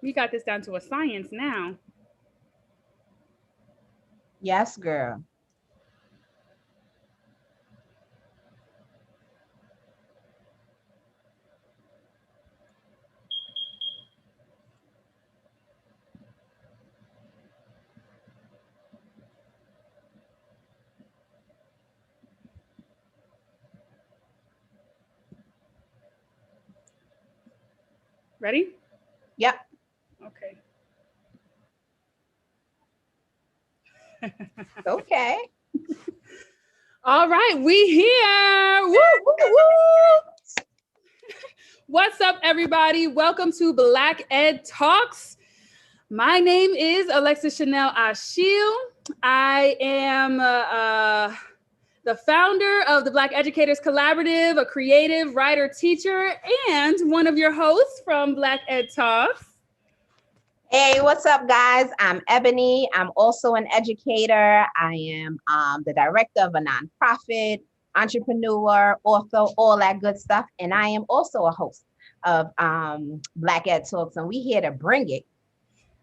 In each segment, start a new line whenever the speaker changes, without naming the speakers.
We got this down to a science now.
Yes, girl.
Ready?
Yep.
Okay.
Okay.
All right, we here. Woo, woo, woo. What's up, everybody? Welcome to Black Ed Talks. My name is Alexis Chanel Achille. I am the founder of the Black Educators Collaborative, a creative writer, teacher, and one of your hosts from Black Ed Talks.
Hey, what's up, guys? I'm Ebony. I'm also an educator. I am the director of a nonprofit, entrepreneur, author, all that good stuff. And I am also a host of Black Ed Talks, and we here to bring it.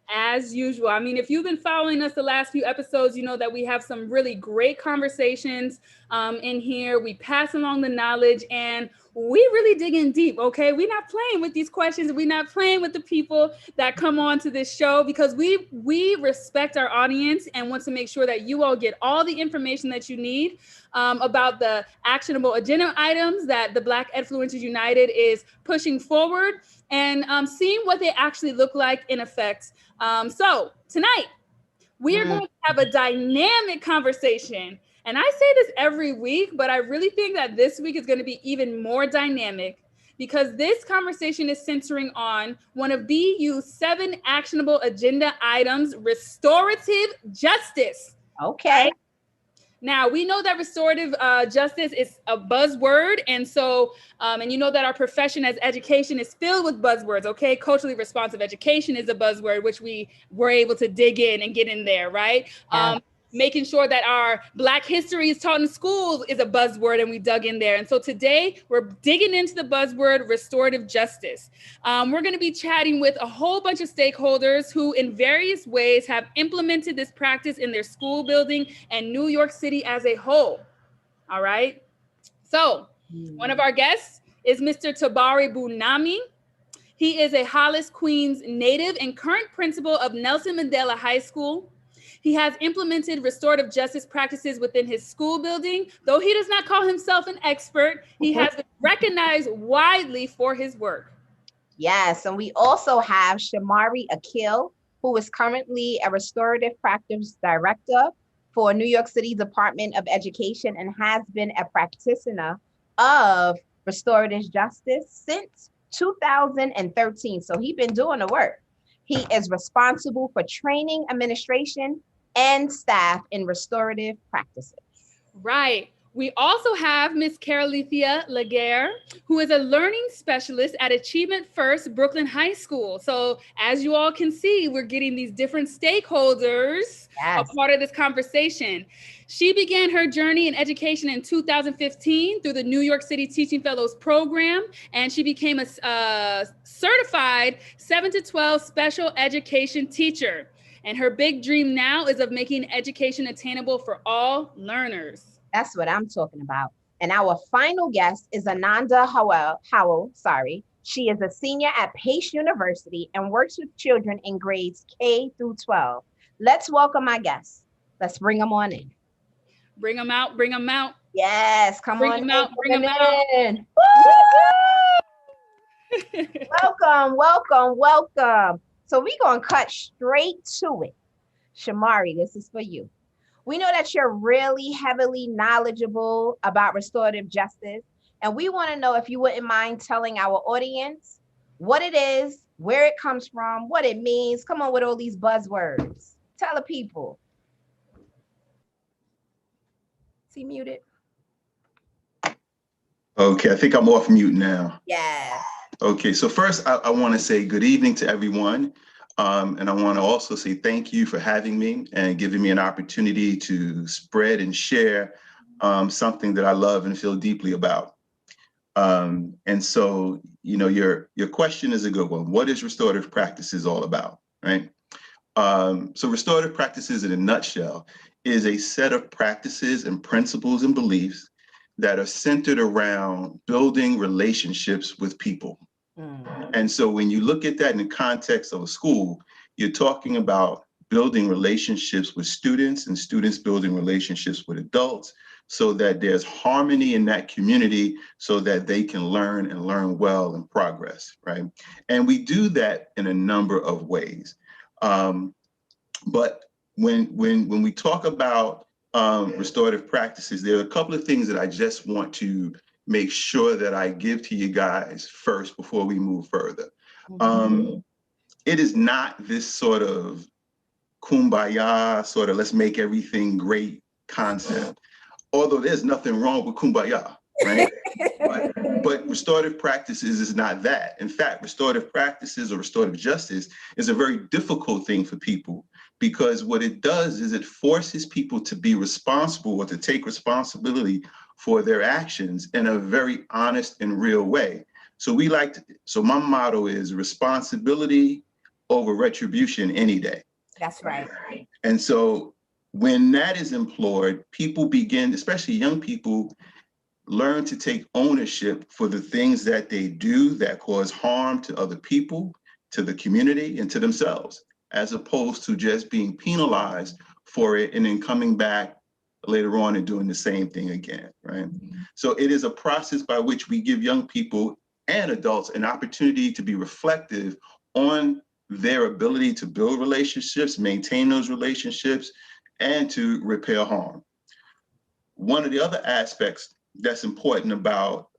As usual. I mean, if you've been following us the last few episodes, you know that we have some really great conversations in here. We pass along the knowledge and we really dig in deep, okay? We're not playing with these questions. We're not playing with the people that come on to this show because we respect our audience and want to make sure that you all get all the information that you need about the actionable agenda items that the Black Edfluencers-United is pushing forward and seeing what they actually look like in effect. So tonight, we are going to have a dynamic conversation. And I say this every week, but I really think that this week is going to be even more dynamic because this conversation is centering on one of BU's 7 actionable agenda items, restorative justice.
Okay.
Now, we know that restorative justice is a buzzword. And so, and you know that our profession as education is filled with buzzwords, okay? Culturally responsive education is a buzzword, which we were able to dig in and get in there, right?
Yeah.
Making sure that our Black history is taught in schools is a buzzword, and we dug in there. And so today we're digging into the buzzword restorative justice. We're going to be chatting with a whole bunch of stakeholders who in various ways have implemented this practice in their school building and New York City as a whole. All right. So one of our guests is Mr. Tabari Bunami. He is a Hollis, Queens native and current principal of Nelson Mandela High School. He has implemented restorative justice practices within his school building. Though he does not call himself an expert, he has been recognized widely for his work.
Yes, and we also have Shamari Akil, who is currently a restorative practice director for New York City Department of Education and has been a practitioner of restorative justice since 2013. So he's been doing the work. He is responsible for training, administration, and staff in restorative practices.
Right. We also have Miss Carolithia Laguerre, who is a learning specialist at Achievement First Brooklyn High School. So as you all can see, we're getting these different stakeholders a part of this conversation. She began her journey in education in 2015 through the New York City Teaching Fellows Program, and she became a certified 7 to 12 special education teacher. And her big dream now is of making education attainable for all learners.
That's what I'm talking about. And our final guest is Ananda Howell. She is a senior at Pace University and works with children in grades K through 12. Let's welcome our guests. Let's bring them on in.
Bring them out, bring them out.
Yes, come
bring
on
them
in.
out, bring them out.
In. Welcome, welcome, welcome. So we're going to cut straight to it. Shamari, this is for you. We know that you're really heavily knowledgeable about restorative justice, and we want to know if you wouldn't mind telling our audience what it is, where it comes from, what it means. Come on with all these buzzwords. Tell the people. Is he muted?
Okay, I think I'm off mute now.
Yeah.
Okay, so first I want to say good evening to everyone. And I want to also say thank you for having me and giving me an opportunity to spread and share something that I love and feel deeply about. And so, your question is a good one. What is restorative practices all about, right? So restorative practices in a nutshell is a set of practices and principles and beliefs that are centered around building relationships with people. And so when you look at that in the context of a school, you're talking about building relationships with students and students building relationships with adults so that there's harmony in that community so that they can learn and learn well and progress, right? And we do that in a number of ways. But when we talk about restorative practices, there are a couple of things that I just want to make sure that I give to you guys first before we move further. It is not this sort of kumbaya, sort of let's make everything great concept, although there's nothing wrong with kumbaya, right? But restorative practices is not that. In fact, restorative practices or restorative justice is a very difficult thing for people because what it does is it forces people to be responsible or to take responsibility for their actions in a very honest and real way. So my motto is responsibility over retribution any day.
That's right.
And so when that is employed, people begin, especially young people, learn to take ownership for the things that they do that cause harm to other people, to the community, and to themselves, as opposed to just being penalized for it and then coming back later on and doing the same thing again, right? So it is a process by which we give young people and adults an opportunity to be reflective on their ability to build relationships, maintain those relationships, and to repair harm. One of the other aspects that's important about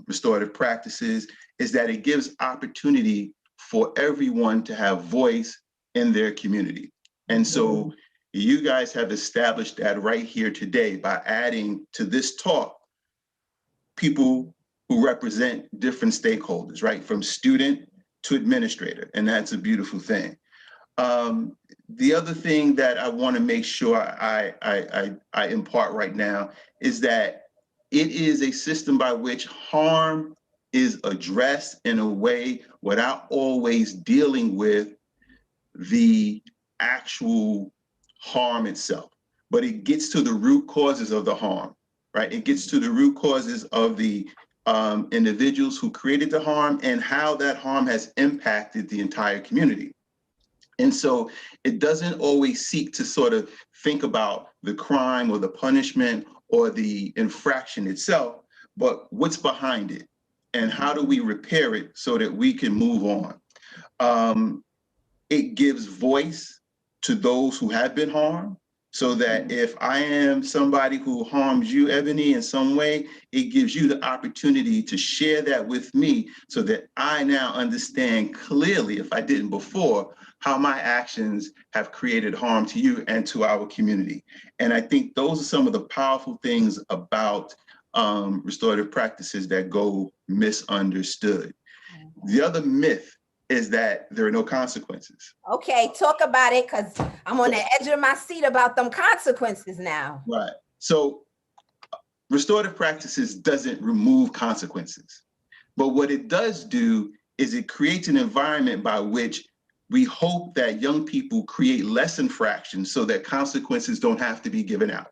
restorative practices is that it gives opportunity for everyone to have voice in their community. And so you guys have established that right here today by adding to this talk people who represent different stakeholders, right? From student to administrator, and that's a beautiful thing. The other thing that I want to make sure I impart right now is that it is a system by which harm is addressed in a way without always dealing with the actual harm itself, but it gets to the root causes of the harm, right? It gets to the root causes of the individuals who created the harm and how that harm has impacted the entire community. And so it doesn't always seek to sort of think about the crime or the punishment or the infraction itself, but what's behind it and how do we repair it so that we can move on. It gives voice to those who have been harmed, so that if I am somebody who harms you, Ebony, in some way, it gives you the opportunity to share that with me so that I now understand clearly, if I didn't before, how my actions have created harm to you and to our community. And I think those are some of the powerful things about restorative practices that go misunderstood. The other myth is that there are no consequences.
Okay, talk about it, because I'm on the edge of my seat about them consequences now.
Right. So restorative practices doesn't remove consequences, but what it does do is it creates an environment by which we hope that young people create less infractions so that consequences don't have to be given out.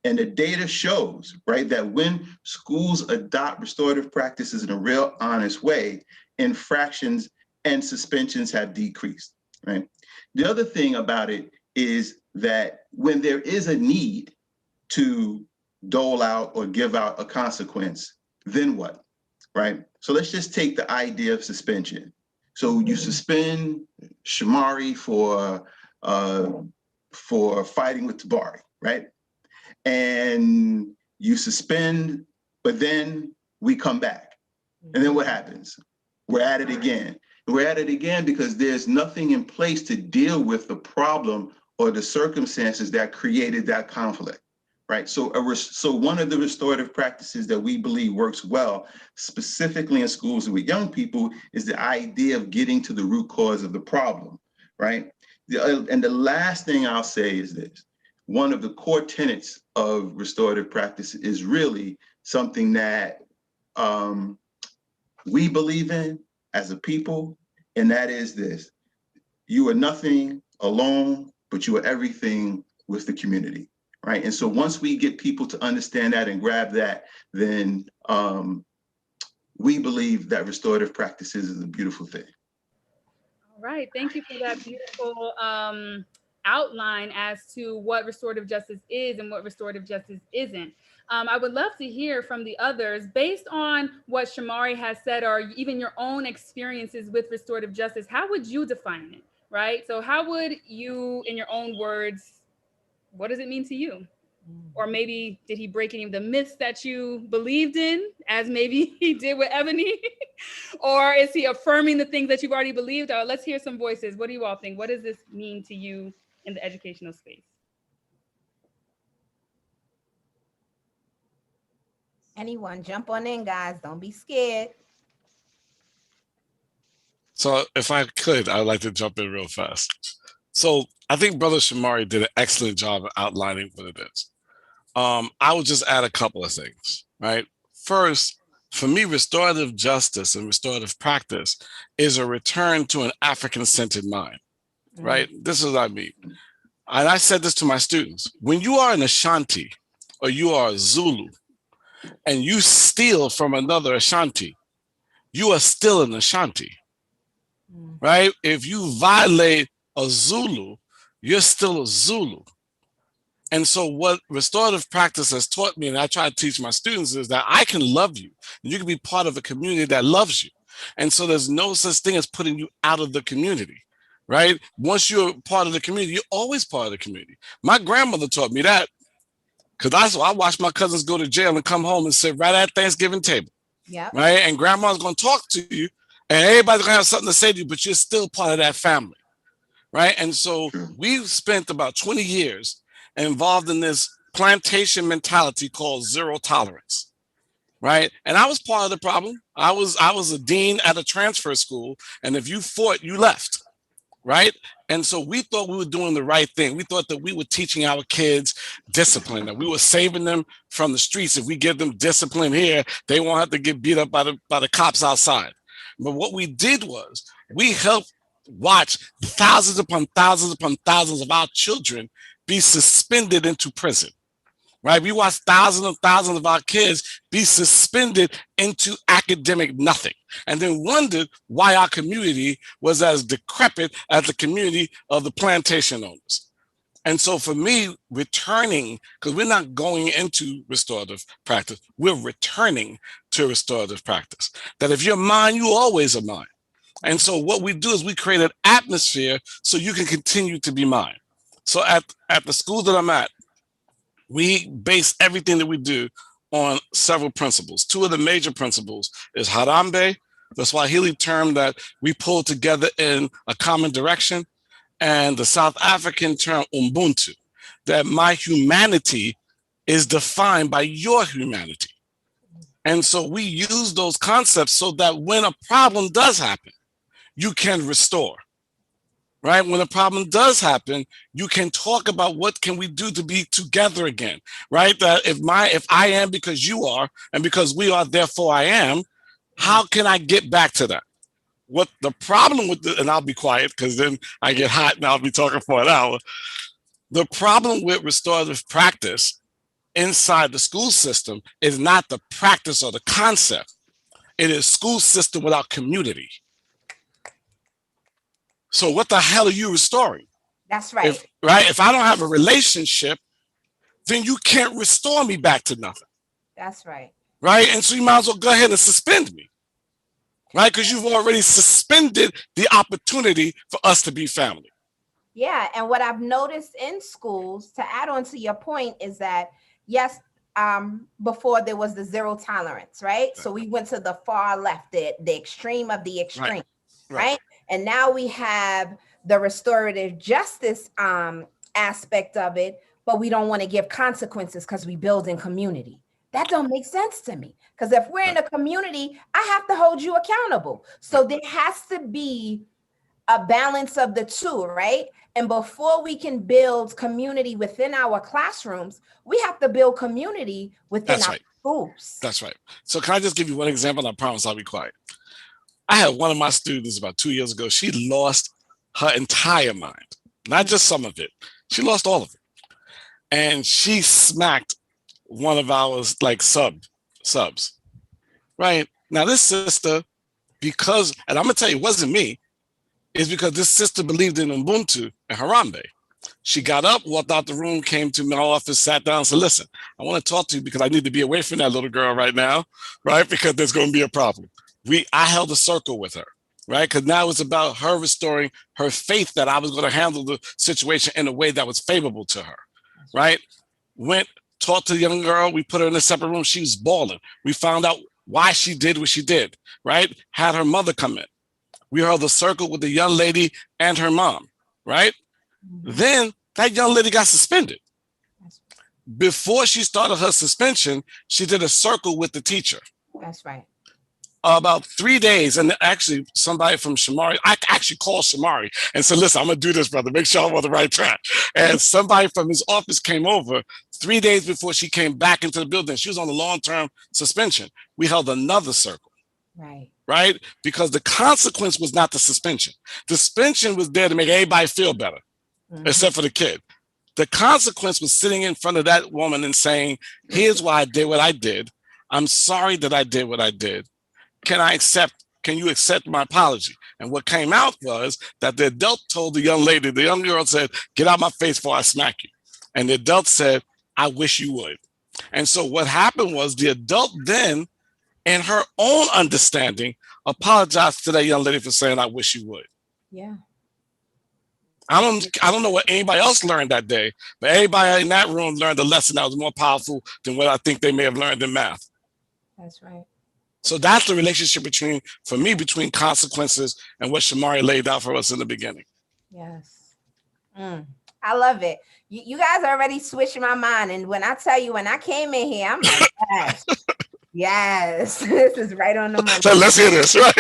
And the data shows, right, that when schools adopt restorative practices in a real honest way, infractions and suspensions have decreased, right? The other thing about it is that when there is a need to dole out or give out a consequence, then what, right? So let's just take the idea of suspension. So you suspend Shamari for fighting with Tabari, right? And you suspend, but then we come back. And then what happens? We're at it again. We're at it again because there's nothing in place to deal with the problem or the circumstances that created that conflict, right? So one of the restorative practices that we believe works well, specifically in schools with young people, is the idea of getting to the root cause of the problem, right? And the last thing I'll say is this. One of the core tenets of restorative practice is really something that we believe in as a people, and that is this: you are nothing alone, but you are everything with the community, right? And so once we get people to understand that and grab that, then we believe that restorative practices is a beautiful thing.
All right. Thank you for that beautiful outline as to what restorative justice is and what restorative justice isn't. I would love to hear from the others based on what Shamari has said, or even your own experiences with restorative justice. How would you define it? Right. So, how would you, in your own words, what does it mean to you? Or maybe did he break any of the myths that you believed in, as maybe he did with Ebony? Or is he affirming the things that you've already believed? Let's hear some voices. What do you all think? What does this mean to you in the educational space?
Anyone, jump on in, guys. Don't be scared.
So if I could, I'd like to jump in real fast. So I think Brother Shamari did an excellent job of outlining what it is. I would just add a couple of things, right? First, for me, restorative justice and restorative practice is a return to an African-centered mind, right? This is what I mean. And I said this to my students. When you are an Ashanti or you are a Zulu and you steal from another Ashanti, you are still an Ashanti, right? If you violate a Zulu, you're still a Zulu. And so what restorative practice has taught me, and I try to teach my students, is that I can love you. And you can be part of a community that loves you. And so there's no such thing as putting you out of the community, right? Once you're part of the community, you're always part of the community. My grandmother taught me that, because I watched my cousins go to jail and come home and sit right at Thanksgiving table, right? And grandma's going to talk to you, and everybody's going to have something to say to you, but you're still part of that family, right? And so we've spent about 20 years involved in this plantation mentality called zero tolerance, right? And I was part of the problem. I was a dean at a transfer school, and if you fought, you left, right? And so we thought we were doing the right thing. We thought that we were teaching our kids discipline, that we were saving them from the streets. If we give them discipline here, they won't have to get beat up by the cops outside. But what we did was we helped watch thousands upon thousands upon thousands of our children be suspended into prison, right? We watched thousands and thousands of our kids be suspended into academic nothing, and then wondered why our community was as decrepit as the community of the plantation owners. And so for me, returning, because we're not going into restorative practice, we're returning to restorative practice. That if you're mine, you always are mine. And so what we do is we create an atmosphere so you can continue to be mine. So at the school that I'm at, we base everything that we do on several principles. Two of the major principles is Harambe, the Swahili term that we pulled together in a common direction, and the South African term Ubuntu, that my humanity is defined by your humanity. And so we use those concepts so that when a problem does happen, you can restore. Right? When a problem does happen, you can talk about what can we do to be together again, right? That if I am because you are, and because we are, therefore I am, how can I get back to that? What the problem with and I'll be quiet because then I get hot and I'll be talking for an hour. The problem with restorative practice inside the school system is not the practice or the concept. It is school system without community. So what the hell are you restoring?
That's right.
If I don't have a relationship, then you can't restore me back to nothing.
That's right.
Right? And so you might as well go ahead and suspend me. Right? Because you've already suspended the opportunity for us to be family.
Yeah. And what I've noticed in schools, to add on to your point, is that, yes, before there was the zero tolerance, right? So we went to the far left, the extreme of the extreme, right? And now we have the restorative justice aspect of it, but we don't want to give consequences because we build in community. That don't make sense to me. Because if we're in a community, I have to hold you accountable. So there has to be a balance of the two, right? And before we can build community within our classrooms, we have to build community within our schools.
That's right. So can I just give you one example? And I promise I'll be quiet. I had one of my students about 2 years ago. She lost her entire mind, not just some of it. She lost all of it. And she smacked one of our like subs, right? Now this sister, because, and I'm gonna tell you, it wasn't me, is because this sister believed in Ubuntu and Harambe. She got up, walked out the room, came to my office, sat down, and said, listen, I want to talk to you because I need to be away from that little girl right now, right? Because there's going to be a problem. I held a circle with her, right? Because now it's about her restoring her faith that I was going to handle the situation in a way that was favorable to her, right? Went, talked to the young girl. We put her in a separate room. She was bawling. We found out why she did what she did, right? Had her mother come in. We held a circle with the young lady and her mom, right? Then that young lady got suspended. Before she started her suspension, she did a circle with the teacher.
That's right.
About 3 days, and actually somebody from Shamari, I actually called Shamari and said, listen, I'm gonna do this, brother, make sure I'm on the right track. And somebody from his office came over 3 days before she came back into the building. She was on a long-term suspension. We held another circle. Right? Because the consequence was not the suspension. The suspension was there to make everybody feel better, except for the kid. The consequence was sitting in front of that woman and saying, here's why I did what I did. I'm sorry that I did what I did. Can you accept my apology? And what came out was that the adult told the young lady, the young girl said, get out my face before I smack you. And the adult said, I wish you would. And so what happened was the adult then, in her own understanding, apologized to that young lady for saying, I wish you would.
Yeah.
I don't know what anybody else learned that day, but everybody in that room learned a lesson that was more powerful than what I think they may have learned in math.
That's right.
So that's the relationship between consequences and what Shamari laid out for us in the beginning.
Yes. I love it. You guys already switched my mind. And when I tell you, when I came in here, I'm like, yes. Yes, this is right on the money.
So let's hear this, right?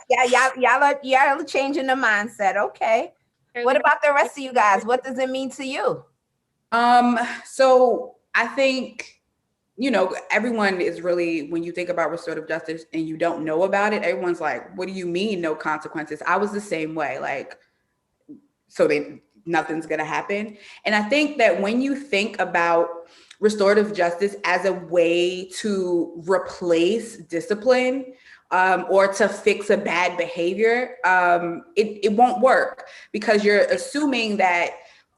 Yes, y'all are changing the mindset. Okay. What about the rest of you guys? What does it mean to you?
So I think, everyone is really, when you think about restorative justice and you don't know about it, everyone's like, what do you mean no consequences? I was the same way, like, nothing's gonna happen. And I think that when you think about restorative justice as a way to replace discipline or to fix a bad behavior, it won't work, because you're assuming that,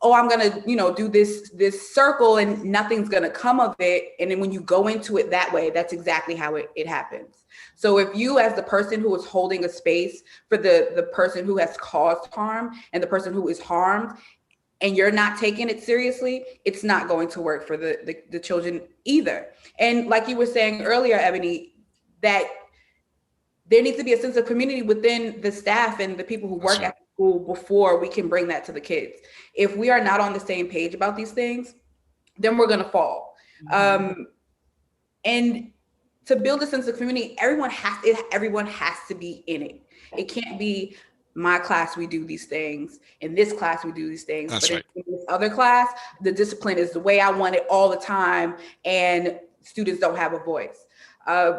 I'm gonna, do this circle and nothing's gonna come of it. And then when you go into it that way, that's exactly how it happens. So if you, as the person who is holding a space for the person who has caused harm and the person who is harmed, and you're not taking it seriously, it's not going to work for the children either. And like you were saying earlier, Ebony, that there needs to be a sense of community within the staff and the people who work at the school before we can bring that to the kids. If we are not on the same page about these things, then we're gonna fall. And to build a sense of community, everyone has to be in it. It can't be, my class, we do these things. In this class, we do these things.
That's
but
right.
In this other class, the discipline is the way I want it all the time, and students don't have a voice.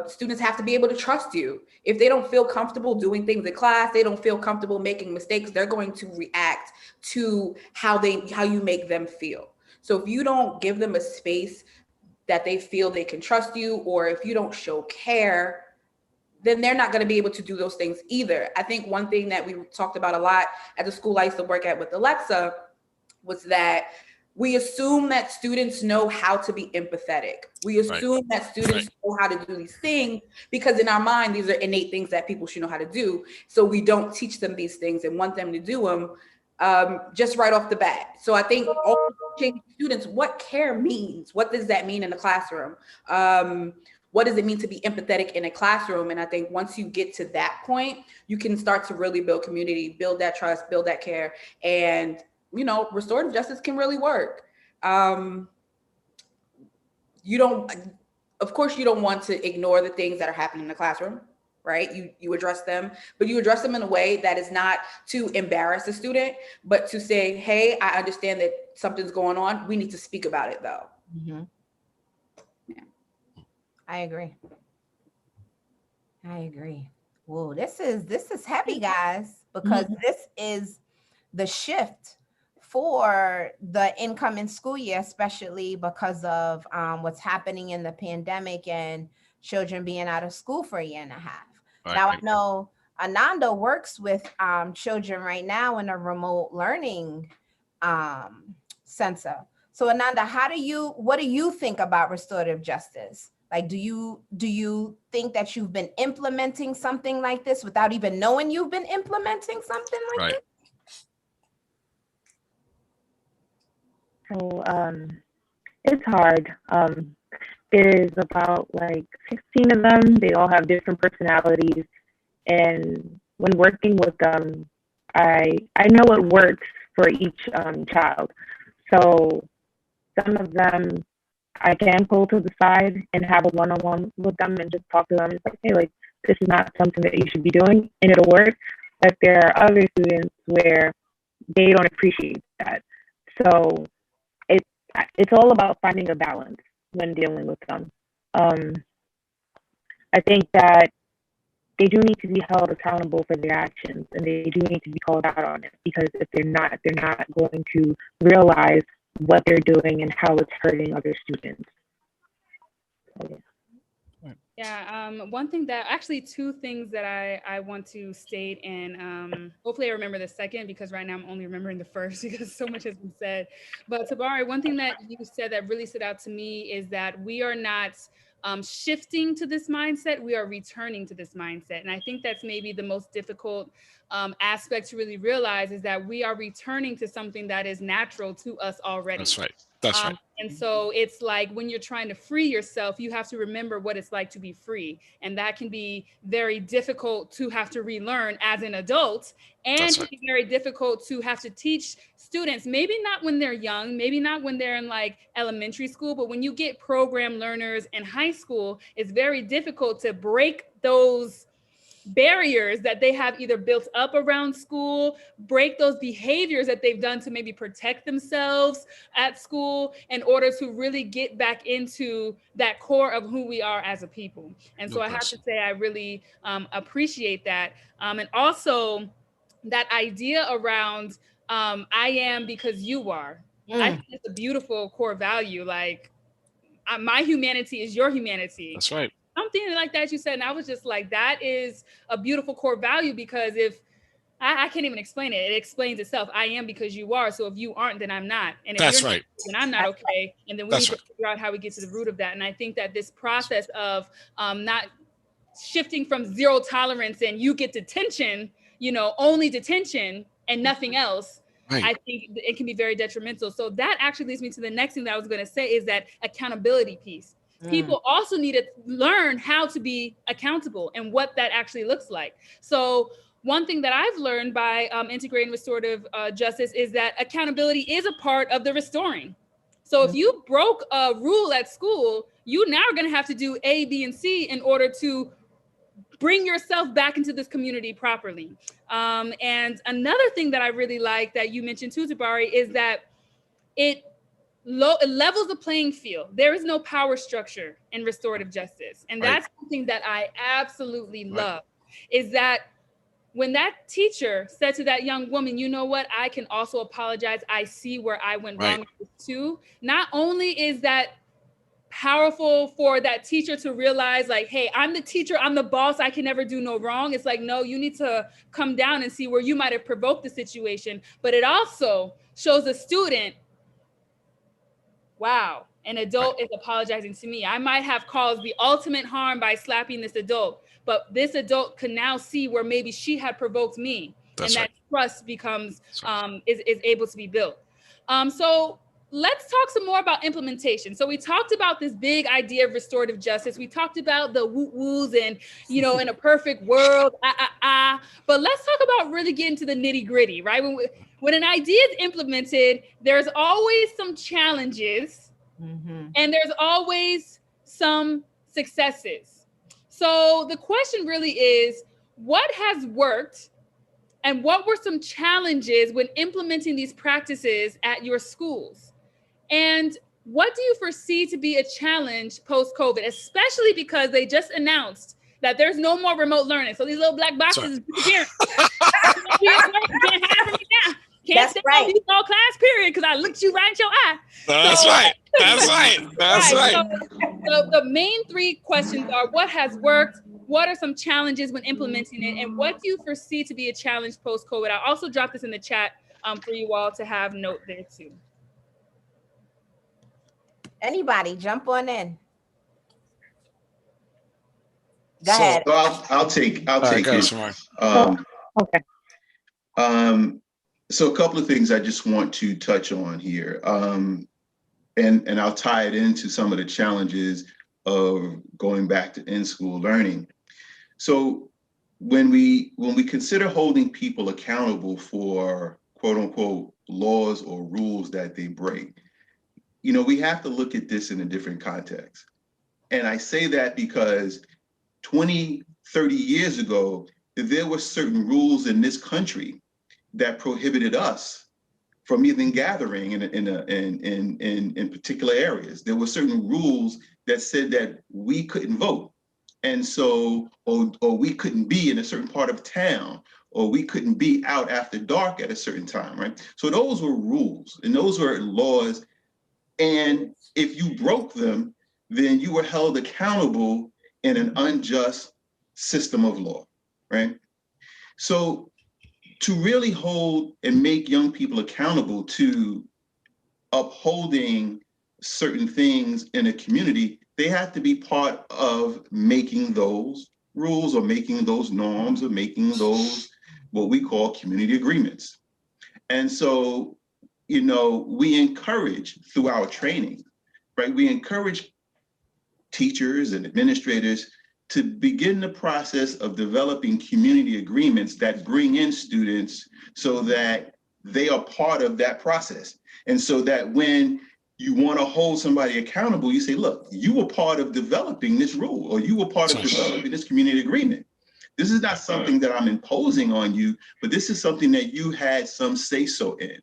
Students have to be able to trust you. If they don't feel comfortable doing things in class, they don't feel comfortable making mistakes, they're going to react to how you make them feel. So if you don't give them a space that they feel they can trust you, or if you don't show care, then they're not going to be able to do those things either. I think one thing that we talked about a lot at the school I used to work at with Alexa was that we assume that students know how to be empathetic. We assume that students know how to do these things because in our mind, these are innate things that people should know how to do. So we don't teach them these things and want them to do them just right off the bat. So I think all teaching students what care means. What does that mean in the classroom? What does it mean to be empathetic in a classroom? And I think once you get to that point, you can start to really build community, build that trust, build that care. And, restorative justice can really work. Of course, you don't want to ignore the things that are happening in the classroom. right? You address them, but you address them in a way that is not to embarrass the student, but to say, hey, I understand that something's going on. We need to speak about it though.
Mm-hmm.
Yeah.
I agree. Whoa, this is heavy, guys, because this is the shift for the incoming school year, especially because of what's happening in the pandemic and children being out of school for a year and a half.
Right.
Now, I know Ananda works with children right now in a remote learning center. So Ananda, what do you think about restorative justice? Like, do you think that you've been implementing something like this without even knowing you've been implementing something like
Right.
this?
So it's hard. There's about like 16 of them. They all have different personalities. And when working with them, I know what works for each child. So some of them I can pull to the side and have a one-on-one with them and just talk to them. It's like, hey, like, this is not something that you should be doing, and it'll work. But there are other students where they don't appreciate that. So it's all about finding a balance when dealing with them. I think that they do need to be held accountable for their actions, and they do need to be called out on it, because if they're not going to realize what they're doing and how it's hurting other students. So, yeah.
Yeah, one thing that actually two things that I want to state, and hopefully I remember the second, because right now I'm only remembering the first because so much has been said. But Tabari, one thing that you said that really stood out to me is that we are not shifting to this mindset, we are returning to this mindset. And I think that's maybe the most difficult aspect to really realize, is that we are returning to something that is natural to us already.
That's right. That's right.
And so it's like when you're trying to free yourself, you have to remember what it's like to be free. And that can be very difficult to have to relearn as an adult, and can be very difficult to have to teach students, maybe not when they're young, maybe not when they're in like elementary school, but when you get program learners in high school, it's very difficult to break those barriers that they have either built up around school, break those behaviors that they've done to maybe protect themselves at school, in order to really get back into that core of who we are as a people. And so I have to say, I really appreciate that. And also that idea around I am because you are. I think it's a beautiful core value. Like, my humanity is your humanity.
That's right.
Something like that you said, and I was just like, that is a beautiful core value, because if I can't even explain it, it explains itself. I am because you are. So if you aren't, then I'm not. And if
That's
you're
right.
not, then I'm not okay. And then we need to figure out how we get to the root of that. And I think that this process of not shifting from zero tolerance and you get detention, only detention and nothing else,
right,
I think it can be very detrimental. So that actually leads me to the next thing that I was going to say, is that accountability piece. People also need to learn how to be accountable and what that actually looks like. So one thing that I've learned by integrating restorative justice is that accountability is a part of the restoring. So if you broke a rule at school, you now are going to have to do A, B, and C in order to bring yourself back into this community properly. And another thing that I really like that you mentioned too, Tabari, is that it levels the playing field. There is no power structure in restorative justice. And that's something that I absolutely love, is that when that teacher said to that young woman, you know what, I can also apologize. I see where I went wrong too. Not only is that powerful for that teacher to realize, like, hey, I'm the teacher, I'm the boss, I can never do no wrong. It's like, no, you need to come down and see where you might have provoked the situation. But it also shows the student, wow, an adult is apologizing to me. I might have caused the ultimate harm by slapping this adult, but this adult can now see where maybe she had provoked me. And that trust becomes, is able to be built. So let's talk some more about implementation. So we talked about this big idea of restorative justice. We talked about the woo-woos and, in a perfect world, but let's talk about really getting to the nitty-gritty, right? When an idea is implemented, there's always some challenges and there's always some successes. So the question really is, what has worked and what were some challenges when implementing these practices at your schools? And what do you foresee to be a challenge post-COVID, especially because they just announced that there's no more remote learning. So these little black boxes is disappearing. You can't hide from me now. Can't stay on these all class period because I looked you right in your eye.
That's right. That's right. That's right.
So the main three questions are: what has worked? What are some challenges when implementing it? And what do you foresee to be a challenge post-COVID? I'll also drop this in the chat for you all to have note there too.
Anybody jump on in. Go ahead.
So I'll take it.
Okay.
So a couple of things I just want to touch on here. And I'll tie it into some of the challenges of going back to in-school learning. So when we consider holding people accountable for quote unquote laws or rules that they break, we have to look at this in a different context. And I say that because 20, 30 years ago, there were certain rules in this country that prohibited us from even gathering in particular areas. There were certain rules that said that we couldn't vote. And so, or we couldn't be in a certain part of town, or we couldn't be out after dark at a certain time, right? So those were rules and those were laws. And if you broke them, then you were held accountable in an unjust system of law, right? So to really hold and make young people accountable to upholding certain things in a community, they have to be part of making those rules or making those norms or making those what we call community agreements. And so, we encourage through our training, right? We encourage teachers and administrators to begin the process of developing community agreements that bring in students so that they are part of that process. And so that when you want to hold somebody accountable, you say, look, you were part of developing this rule, or you were part of developing this community agreement. This is not something that I'm imposing on you, but this is something that you had some say-so in.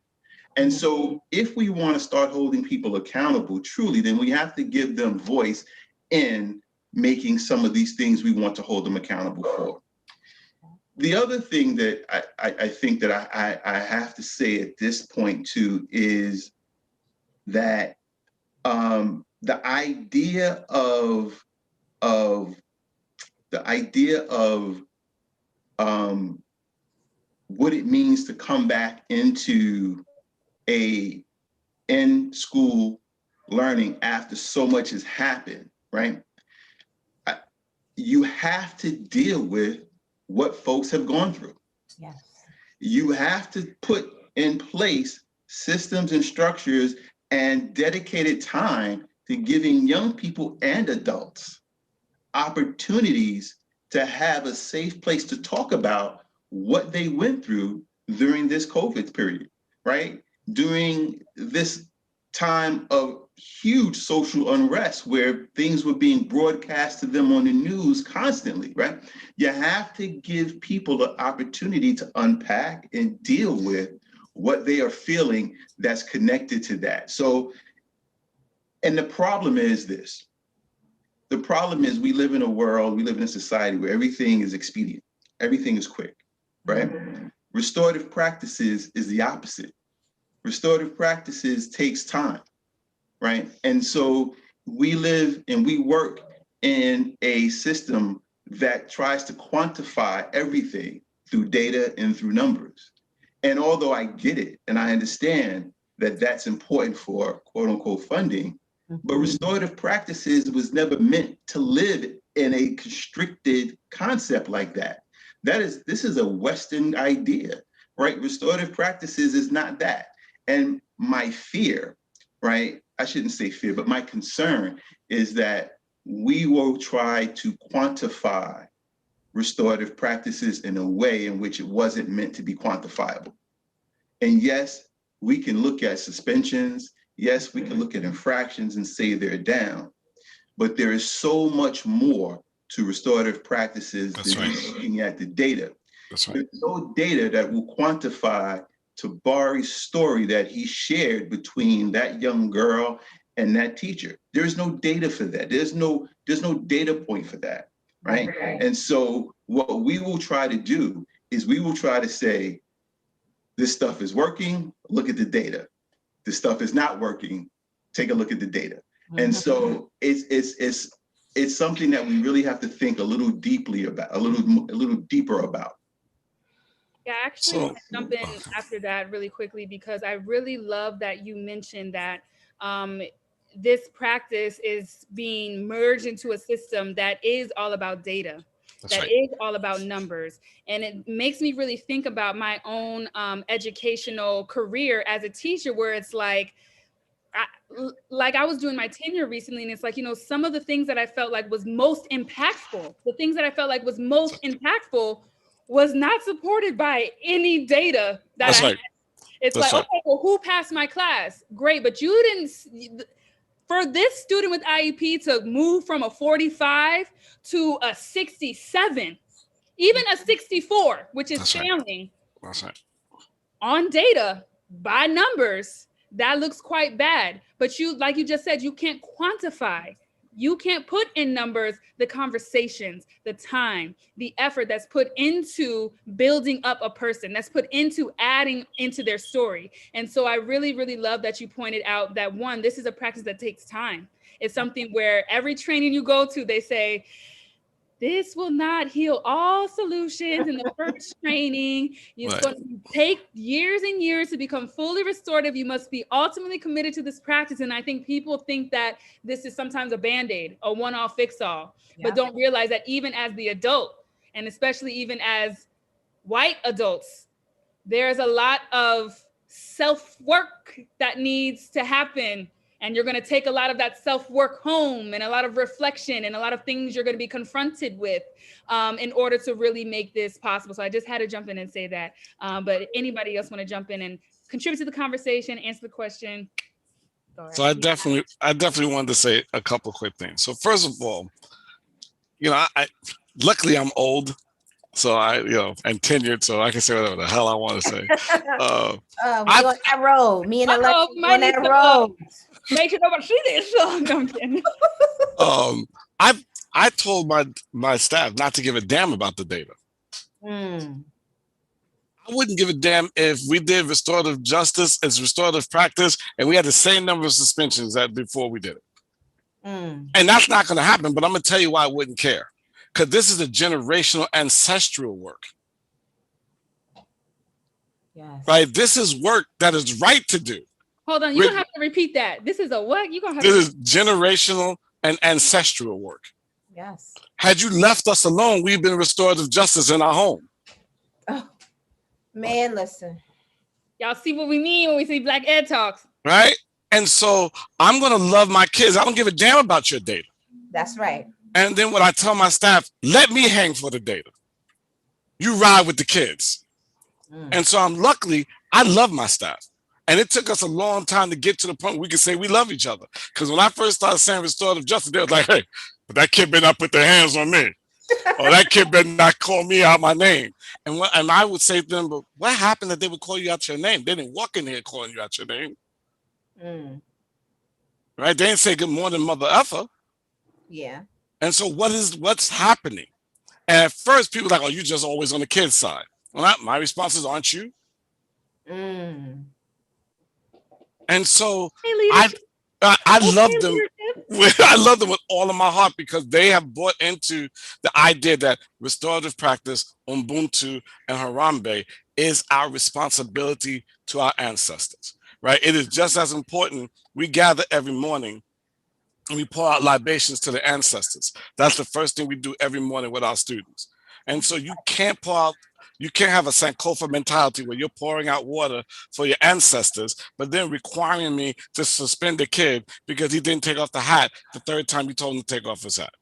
And so if we want to start holding people accountable truly, then we have to give them voice in making some of these things we want to hold them accountable for. The other thing that I think that I have to say at this point too is that the idea of what it means to come back into a in-school learning after so much has happened, right? You have to deal with what folks have gone through.
Yes.
You have to put in place systems and structures and dedicated time to giving young people and adults opportunities to have a safe place to talk about what they went through during this COVID period, right? During this time of huge social unrest where things were being broadcast to them on the news constantly, right? You have to give people the opportunity to unpack and deal with what they are feeling that's connected to that. So, and the problem is this. The problem is we live in a society where everything is expedient. Everything is quick, right? Restorative practices is the opposite. Restorative practices takes time, right? And so we live and we work in a system that tries to quantify everything through data and through numbers. And although I get it and I understand that that's important for quote unquote funding, but restorative practices was never meant to live in a constricted concept like that. This is a Western idea, right? Restorative practices is not that. And my fear, right? I shouldn't say fear, but my concern is that we will try to quantify restorative practices in a way in which it wasn't meant to be quantifiable. And yes, we can look at suspensions. Yes, we can look at infractions and say they're down, but there is so much more to restorative practices
That's
than
right.
looking at the data.
That's right.
There's no data that will quantify Tabari's story that he shared between that young girl and that teacher. There's no data for that. There's no data point for that, right? And so what we will try to do is we will try to say, this stuff is working, look at the data. This stuff is not working, take a look at the data. And so it's something that we really have to think a little deeply about, a little deeper about.
Yeah, I actually want to jump in after that really quickly, because I really love that you mentioned that this practice is being merged into a system that is all about data.
That's
That
right.
is all about numbers. And it makes me really think about my own educational career as a teacher, where it's like I was doing my tenure recently, and it's like, some of the things that I felt like was most impactful, was not supported by any data that
That's
I
right.
had. It's
That's
like,
right.
okay, well, who passed my class? Great, but you didn't. For this student with IEP to move from a 45 to a 67, even a 64, which is
That's right.
failing
That's right.
on data by numbers, that looks quite bad. But like you just said, you can't quantify. You can't put in numbers the conversations, the time, the effort that's put into building up a person, that's put into adding into their story. And so I really, really love that you pointed out that, one, this is a practice that takes time. It's something where every training you go to, they say, this will not heal all solutions in the first training. It's
Right.
going to take years and years to become fully restorative. You must be ultimately committed to this practice. And I think people think that this is sometimes a Band-Aid, a one-off fix-all, but don't realize that even as the adult, and especially even as white adults, there's a lot of self-work that needs to happen. And you're going to take a lot of that self-work home, and a lot of reflection, and a lot of things you're going to be confronted with in order to really make this possible. So I just had to jump in and say that. But anybody else want to jump in and contribute to the conversation, answer the question? Go ahead.
So I definitely wanted to say a couple quick things. So first of all, I luckily I'm old, so and tenured, so I can say whatever the hell I want to say.
We on that road. Me and Alexa on that road.
Make sure nobody see this. I'm kidding.
I told my staff not to give a damn about the data. I wouldn't give a damn if we did restorative justice as restorative practice and we had the same number of suspensions that before we did it. And that's not going to happen, but I'm going to tell you why I wouldn't care. Because this is a generational ancestral work.
Yes.
Right? This is work that is right to do.
Hold on, you're going to have to repeat that. This is a what? You're going to have
This is generational and ancestral work.
Yes.
Had you left us alone, we've been restorative justice in our home.
Oh, man, listen.
Y'all see what we mean when we see Black Ed Talks.
Right? And so I'm going to love my kids. I don't give a damn about your data.
That's right.
And then when I tell my staff, let me hang for the data. You ride with the kids. And so I love my staff. And it took us a long time to get to the point where we could say we love each other. Because when I first started saying restorative justice, they was like, hey, but that kid better not put their hands on me. Or that kid better not call me out my name. And I would say to them, but what happened that they would call you out your name? They didn't walk in here calling you out your name. Right? They didn't say good morning, Mother Effa.
Yeah.
And so what's happening? And at first, people were like, oh, you're just always on the kid's side. Well, my response is, aren't you? And so I love them. I love them with all of my heart because they have bought into the idea that restorative practice, Ubuntu, and Harambe is our responsibility to our ancestors, right? It is just as important. We gather every morning and we pour out libations to the ancestors. That's the first thing we do every morning with our students. And so you can't have a Sankofa mentality where you're pouring out water for your ancestors, but then requiring me to suspend the kid because he didn't take off the hat the third time you told him to take off his hat.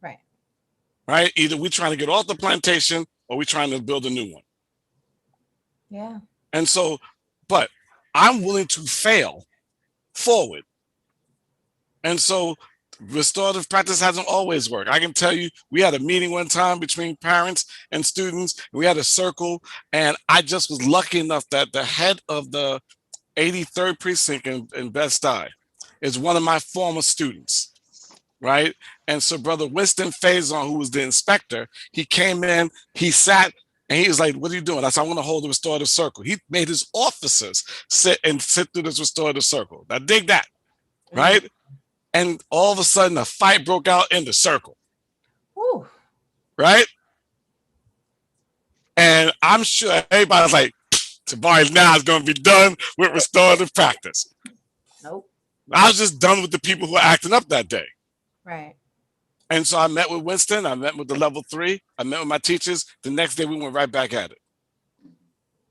Right.
Right? Either we're trying to get off the plantation or we're trying to build a new one.
Yeah.
And so, but I'm willing to fail forward. And so Restorative practice hasn't always worked. I can tell you, we had a meeting one time between parents and students. We had a circle, and I just was lucky enough that the head of the 83rd precinct in Bed-Stuy is one of my former students, right? And so Brother Winston Faison, who was the inspector, he came in, he sat, and he was like, "What are you doing?" I said, "I want to hold a restorative circle." He made his officers sit through this restorative circle. Now dig that, right? And all of a sudden, a fight broke out in the circle, right? And I'm sure everybody's like, "Tabari now is going to be done with restorative practice."
Nope.
I was just done with the people who were acting up that day.
Right.
And so I met with Winston. I met with the level 3. I met with my teachers. The next day, we went right back at it.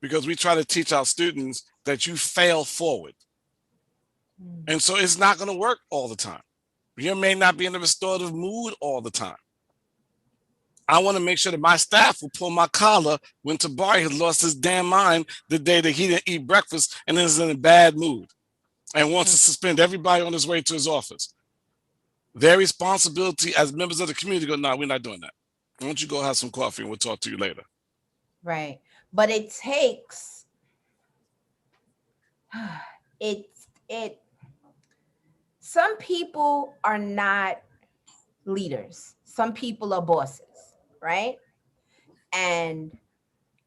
Because we try to teach our students that you fail forward. And so it's not going to work all the time. You may not be in the restorative mood all the time. I want to make sure that my staff will pull my collar when Tabari has lost his damn mind the day that he didn't eat breakfast and is in a bad mood and wants to suspend everybody on his way to his office. Their responsibility as members of the community go, "No, we're not doing that. Why don't you go have some coffee and we'll talk to you later."
Right. But it takes, some people are not leaders. Some people are bosses, right? And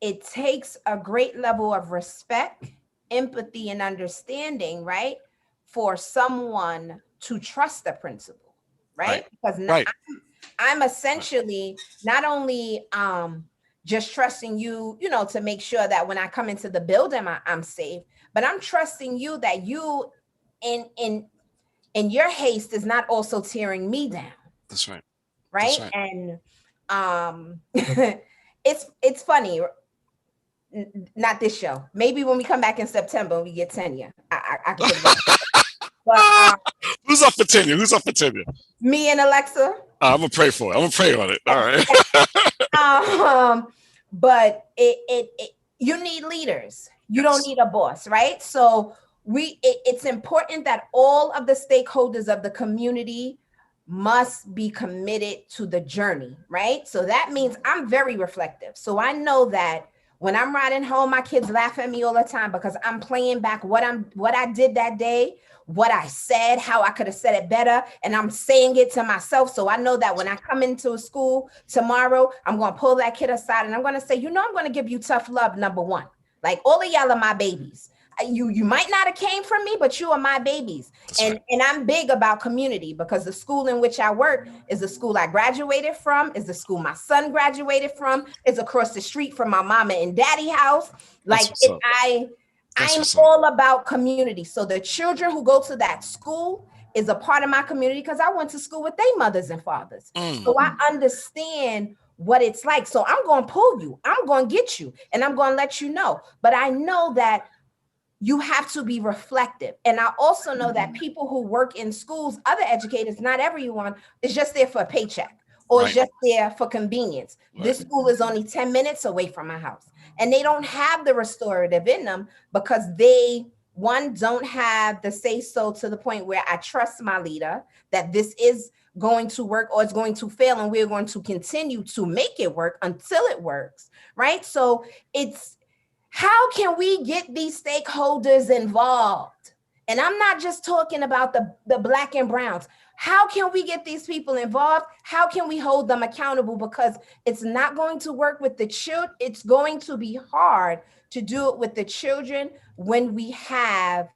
it takes a great level of respect, empathy, and understanding, right? For someone to trust the principal. Right? Because I'm essentially not only just trusting you, to make sure that when I come into the building, I'm safe, but I'm trusting you that you in your haste is not also tearing me down.
That's right.
Right.
That's right.
And it's funny. Not this show. Maybe when we come back in September and we get tenure. I could
but who's up for tenure? Who's up for tenure?
Me and Alexa.
I'm gonna pray for it. I'm gonna pray on it. All
right. But you need leaders. You don't need a boss, right? So it's important that all of the stakeholders of the community must be committed to the journey, right? So that means I'm very reflective. So I know that when I'm riding home, my kids laugh at me all the time because I'm playing back what I did that day, what I said, how I could have said it better. And I'm saying it to myself. So I know that when I come into a school tomorrow, I'm going to pull that kid aside and I'm going to say, I'm going to give you tough love, number one. Like all of y'all are my babies. You might not have came from me, but you are my babies. And I'm big about community because the school in which I work is the school I graduated from, is the school my son graduated from, is across the street from my mama and daddy house. Like I'm all about community. So the children who go to that school is a part of my community because I went to school with their mothers and fathers. So I understand what it's like. So I'm going to pull you. I'm going to get you and I'm going to let you know. But I know that you have to be reflective. And I also know that people who work in schools, other educators, not everyone, is just there for a paycheck or is just there for convenience. This school is only 10 minutes away from my house. And they don't have the restorative in them because they, one, don't have the say-so to the point where I trust my leader that this is going to work or it's going to fail and we're going to continue to make it work until it works, right? So how can we get these stakeholders involved? And I'm not just talking about the Black and browns. How can we get these people involved? How can we hold them accountable? Because it's not going to work with the children. It's going to be hard to do it with the children when we have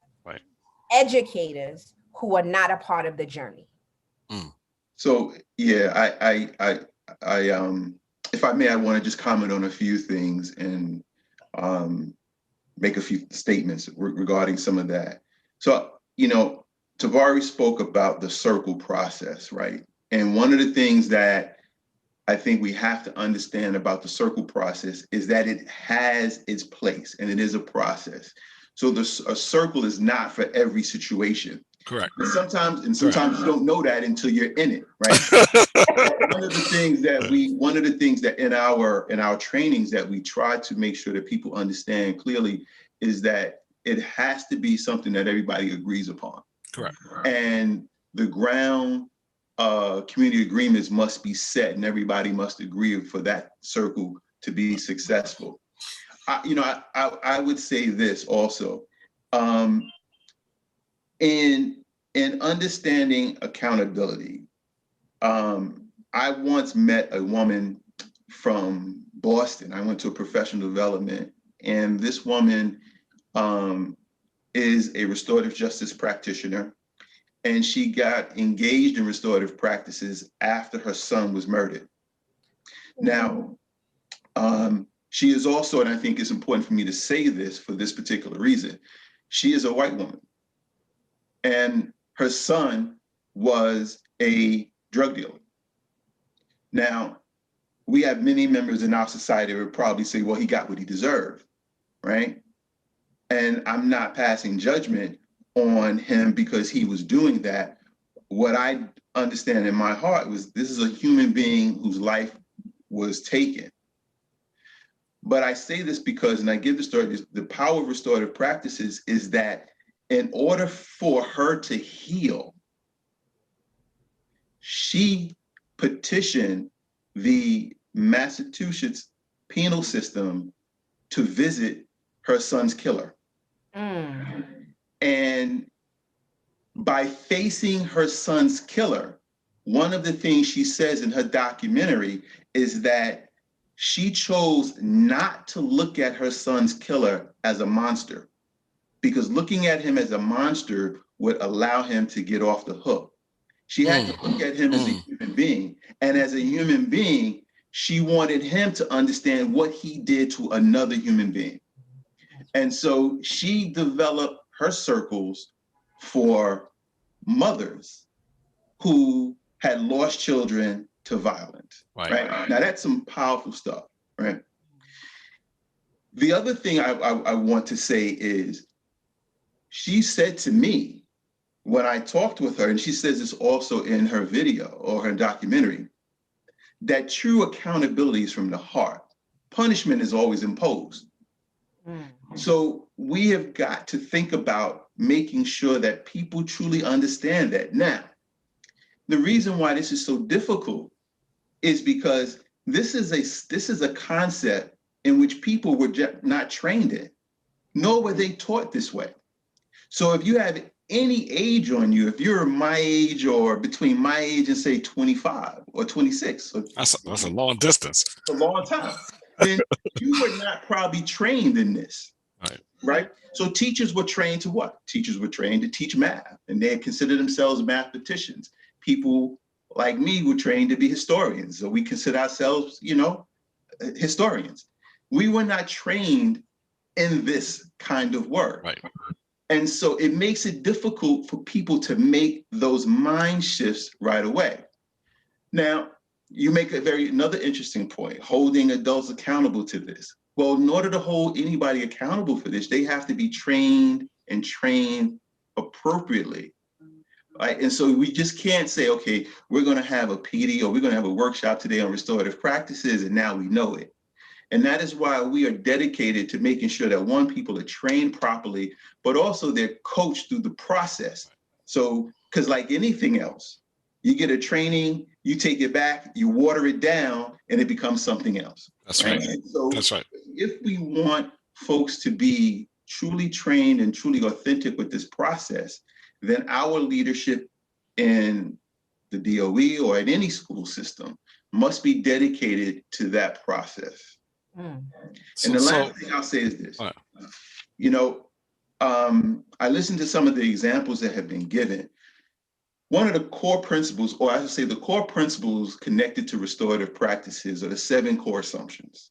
educators who are not a part of the journey.
So yeah, I if I may, I want to just comment on a few things and make a few statements regarding some of that. So, Tabari spoke about the circle process, right? And one of the things that I think we have to understand about the circle process is that it has its place and it is a process. So a circle is not for every situation.
Correct.
And sometimes you don't know that until you're in it, right? One of the things that in our trainings that we try to make sure that people understand clearly is that it has to be something that everybody agrees upon.
Correct.
And the ground community agreements must be set and everybody must agree for that circle to be successful. I would say this also, in understanding accountability. I once met a woman from Boston. I went to a professional development, and this woman is a restorative justice practitioner, and she got engaged in restorative practices after her son was murdered. Now, she is also, and I think it's important for me to say this for this particular reason, she is a white woman, and her son was a drug dealer. Now, we have many members in our society who would probably say, well, he got what he deserved, right? And I'm not passing judgment on him because he was doing that. What I understand in my heart was this is a human being whose life was taken. But I say this because, and I give the story, the power of restorative practices is that in order for her to heal, she petitioned the Massachusetts penal system to visit her son's killer. And by facing her son's killer, one of the things she says in her documentary is that she chose not to look at her son's killer as a monster, because looking at him as a monster would allow him to get off the hook. She had to look at him as a human being. And as a human being, she wanted him to understand what he did to another human being. And so she developed her circles for mothers who had lost children to violence. Right? Now that's some powerful stuff, right? The other thing I want to say is, she said to me when I talked with her, and she says this also in her video or her documentary, that true accountability is from the heart. Punishment is always imposed. So we have got to think about making sure that people truly understand that. Now, the reason why this is so difficult is because this is a concept in which people were not trained in, nor were they taught this way. So if you have any age on you, if you're my age or between my age and say 25 or 26,
that's a long distance.
It's a long time. Then you were not probably trained in this. Right? So teachers were trained to what? Teachers were trained to teach math, and they consider themselves mathematicians. People like me were trained to be historians, so we consider ourselves, historians. We were not trained in this kind of work.
Right.
And so it makes it difficult for people to make those mind shifts right away. Now, you make another interesting point, holding adults accountable to this. Well, in order to hold anybody accountable for this, they have to be trained and trained appropriately. Right? And so we just can't say, okay, we're going to have a PD or we're going to have a workshop today on restorative practices, and now we know it. And that is why we are dedicated to making sure that, one, people are trained properly, but also they're coached through the process. So, because like anything else, you get a training, you take it back, you water it down, and it becomes something else.
That's right.
So
that's right.
If we want folks to be truly trained and truly authentic with this process, then our leadership in the DOE or in any school system must be dedicated to that process. And the last thing I'll say is this. I listened to some of the examples that have been given. One of the core principles, or I should say the core principles connected to restorative practices, are the 7 core assumptions.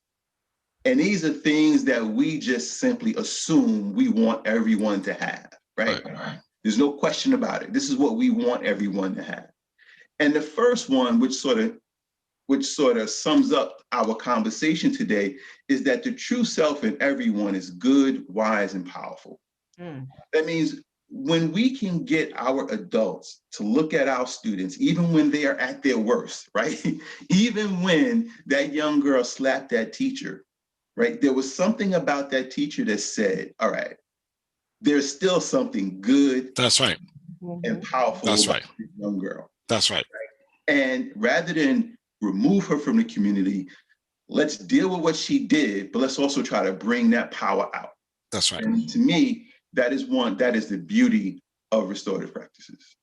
And these are things that we just simply assume we want everyone to have, right? There's no question about it. This is what we want everyone to have. And the first one, which sort of sums up our conversation today, is that the true self in everyone is good, wise, and powerful. That means when we can get our adults to look at our students, even when they are at their worst, right? Even when that young girl slapped that teacher, right? There was something about that teacher that said, all right, there's still something good.
That's right.
And powerful
That's
about
right.
this young girl.
That's right.
And rather than remove her from the community, let's deal with what she did, but let's also try to bring that power out.
That's right.
And to me, that is the beauty of restorative practices.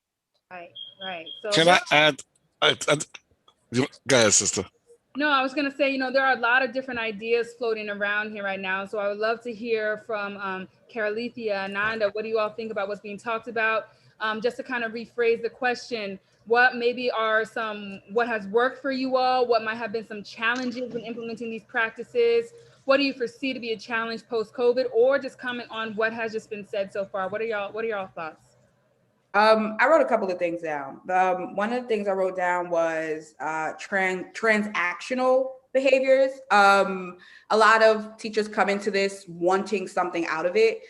Right, right. So
Can I add? Go ahead, sister.
no, I was going to say, there are a lot of different ideas floating around here right now. So I would love to hear from Carolithia, Ananda, what do you all think about what's being talked about? Just to kind of rephrase the question, what maybe are what has worked for you all? What might have been some challenges when implementing these practices? What do you foresee to be a challenge post-COVID? Or just comment on what has just been said so far. What are y'all thoughts?
I wrote a couple of things down. One of the things I wrote down was transactional behaviors. A lot of teachers come into this wanting something out of it.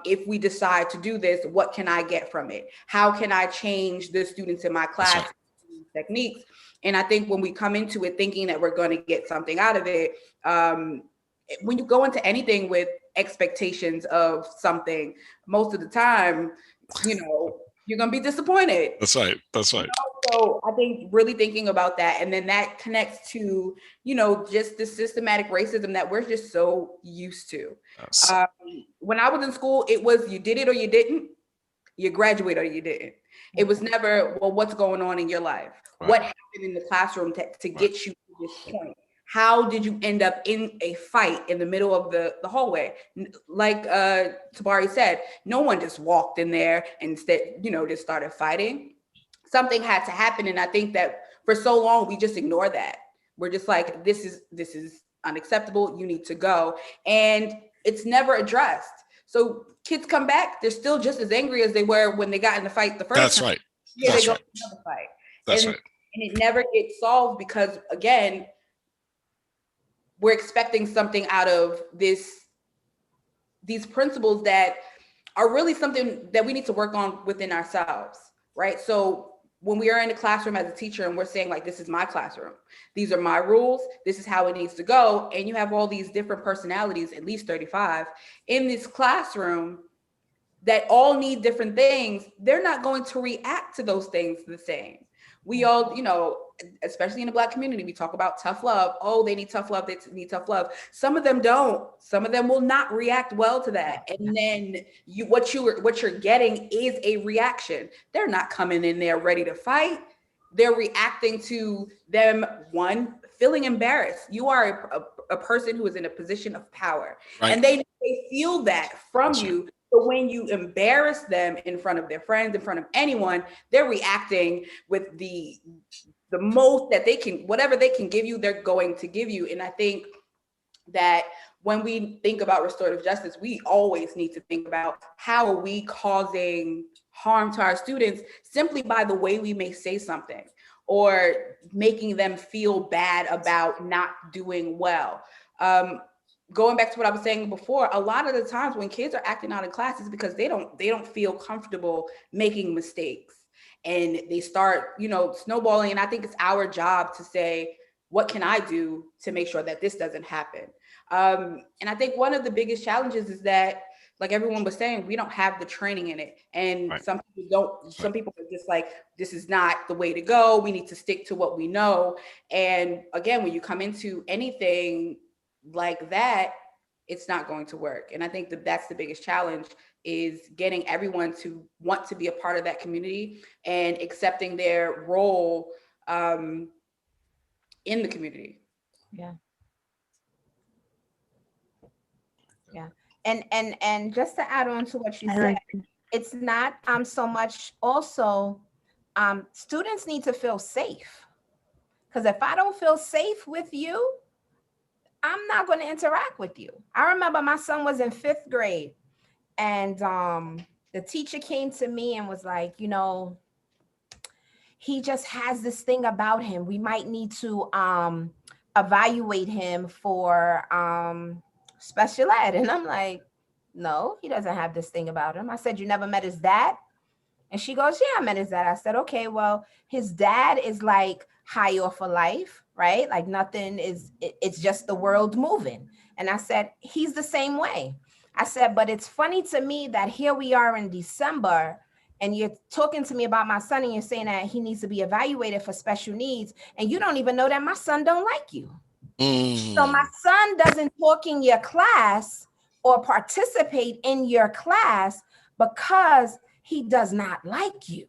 If we decide to do this, what can I get from it? How can I change the students in my class techniques? And I think when we come into it thinking that we're going to get something out of it, when you go into anything with expectations of something, most of the time, you're going to be disappointed.
That's right. That's right.
So I think really thinking about that, and then that connects to, just the systematic racism that we're just so used to.
Yes.
When I was in school, it was you did it or you didn't, you graduate or you didn't. It was never, well, what's going on in your life? Right. What happened in the classroom to get you to this point? How did you end up in a fight in the middle of the hallway? Like Tabari said, no one just walked in there and instead, just started fighting. Something had to happen. And I think that for so long, we just ignore that. We're just like, this is unacceptable. You need to go. And it's never addressed. So kids come back, they're still just as angry as they were when they got in the fight the first time.
Right.
Yeah,
That's
they go
right.
to another fight.
That's right.
And it never gets solved because, again, we're expecting something out of these principles that are really something that we need to work on within ourselves, right? So when we are in the classroom as a teacher and we're saying like, this is my classroom, these are my rules, this is how it needs to go. And you have all these different personalities, at least 35 in this classroom that all need different things. They're not going to react to those things the same. We all, especially in the Black community, we talk about tough love. Oh, they need tough love. They need tough love. Some of them don't. Some of them will not react well to that. And then what you're getting is a reaction. They're not coming in there ready to fight. They're reacting to them, one, feeling embarrassed. You are a person who is in a position of power. Right. And they feel that from you. So when you embarrass them in front of their friends, in front of anyone, they're reacting with the most that they can, whatever they can give you, they're going to give you. And I think that when we think about restorative justice, we always need to think about how are we causing harm to our students simply by the way we may say something or making them feel bad about not doing well. Going back to what I was saying before, a lot of the times when kids are acting out in class is because they don't feel comfortable making mistakes, and they start, snowballing. And I think it's our job to say, what can I do to make sure that this doesn't happen? And I think one of the biggest challenges is that, like everyone was saying, we don't have the training in it. And right. Some people don't, some people are just like, this is not the way to go. We need to stick to what we know. And again, when you come into anything like that, it's not going to work. And I think that that's the biggest challenge, is getting everyone to want to be a part of that community and accepting their role in the community.
Yeah. Yeah. And just to add on to what you said, it's not so much also students need to feel safe. Because if I don't feel safe with you, I'm not going to interact with you. I remember my son was in 5th grade, and the teacher came to me and was like, he just has this thing about him. We might need to evaluate him for special ed. And I'm like, no, he doesn't have this thing about him. I said, you never met his dad? And she goes, yeah, I met his dad. I said, okay, well, his dad is like high off of life, right? Like nothing is, it's just the world moving. And I said, he's the same way. I said, but it's funny to me that here we are in December and you're talking to me about my son and you're saying that he needs to be evaluated for special needs, and you don't even know that my son don't like you. So my son doesn't talk in your class or participate in your class because he does not like you.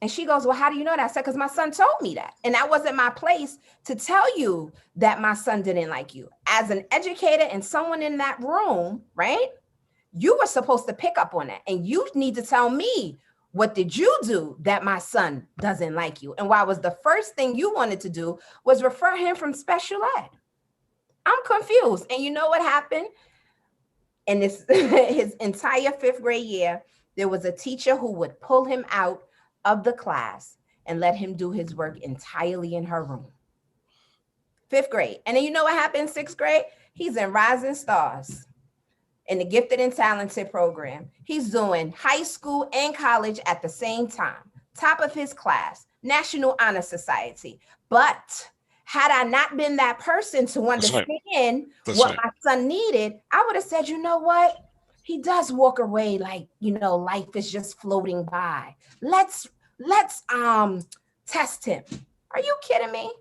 And she goes, well, how do you know that? I said, because my son told me that. And that wasn't my place to tell you that my son didn't like you. As an educator and someone in that room, right? You were supposed to pick up on that. And you need to tell me, what did you do that my son doesn't like you? And why was the first thing you wanted to do was refer him from special ed? I'm confused. And you know what happened? In this, his entire 5th grade year, there was a teacher who would pull him out of the class and let him do his work entirely in her room. 5th grade. And then you know what happened in 6th grade? He's in Rising Stars in the Gifted and Talented program. He's doing high school and college at the same time. Top of his class, National Honor Society. But had I not been that person to understand what my son needed, I would have said, you know what? He does walk away like, you know, life is just floating by. Let's test him. Are you kidding me?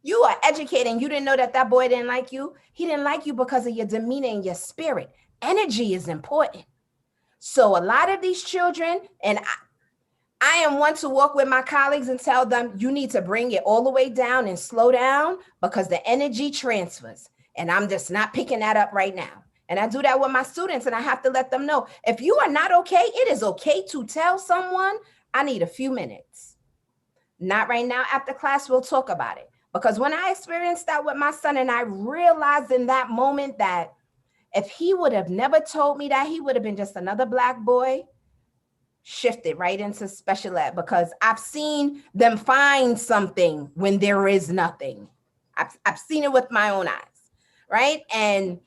You are educating. You didn't know that boy didn't like you. He didn't like you because of your demeanor and your spirit. Energy is important. So a lot of these children, and I am one to walk with my colleagues and tell them, you need to bring it all the way down and slow down because the energy transfers. And I'm just not picking that up right now. And I do that with my students, and I have to let them know, if you are not okay, it is okay to tell someone, I need a few minutes. Not right now. After class, we'll talk about it. Because when I experienced that with my son, and I realized in that moment that if he would have never told me that, he would have been just another Black boy, shifted right into special ed, because I've seen them find something when there is nothing. I've seen it with my own eyes, right? And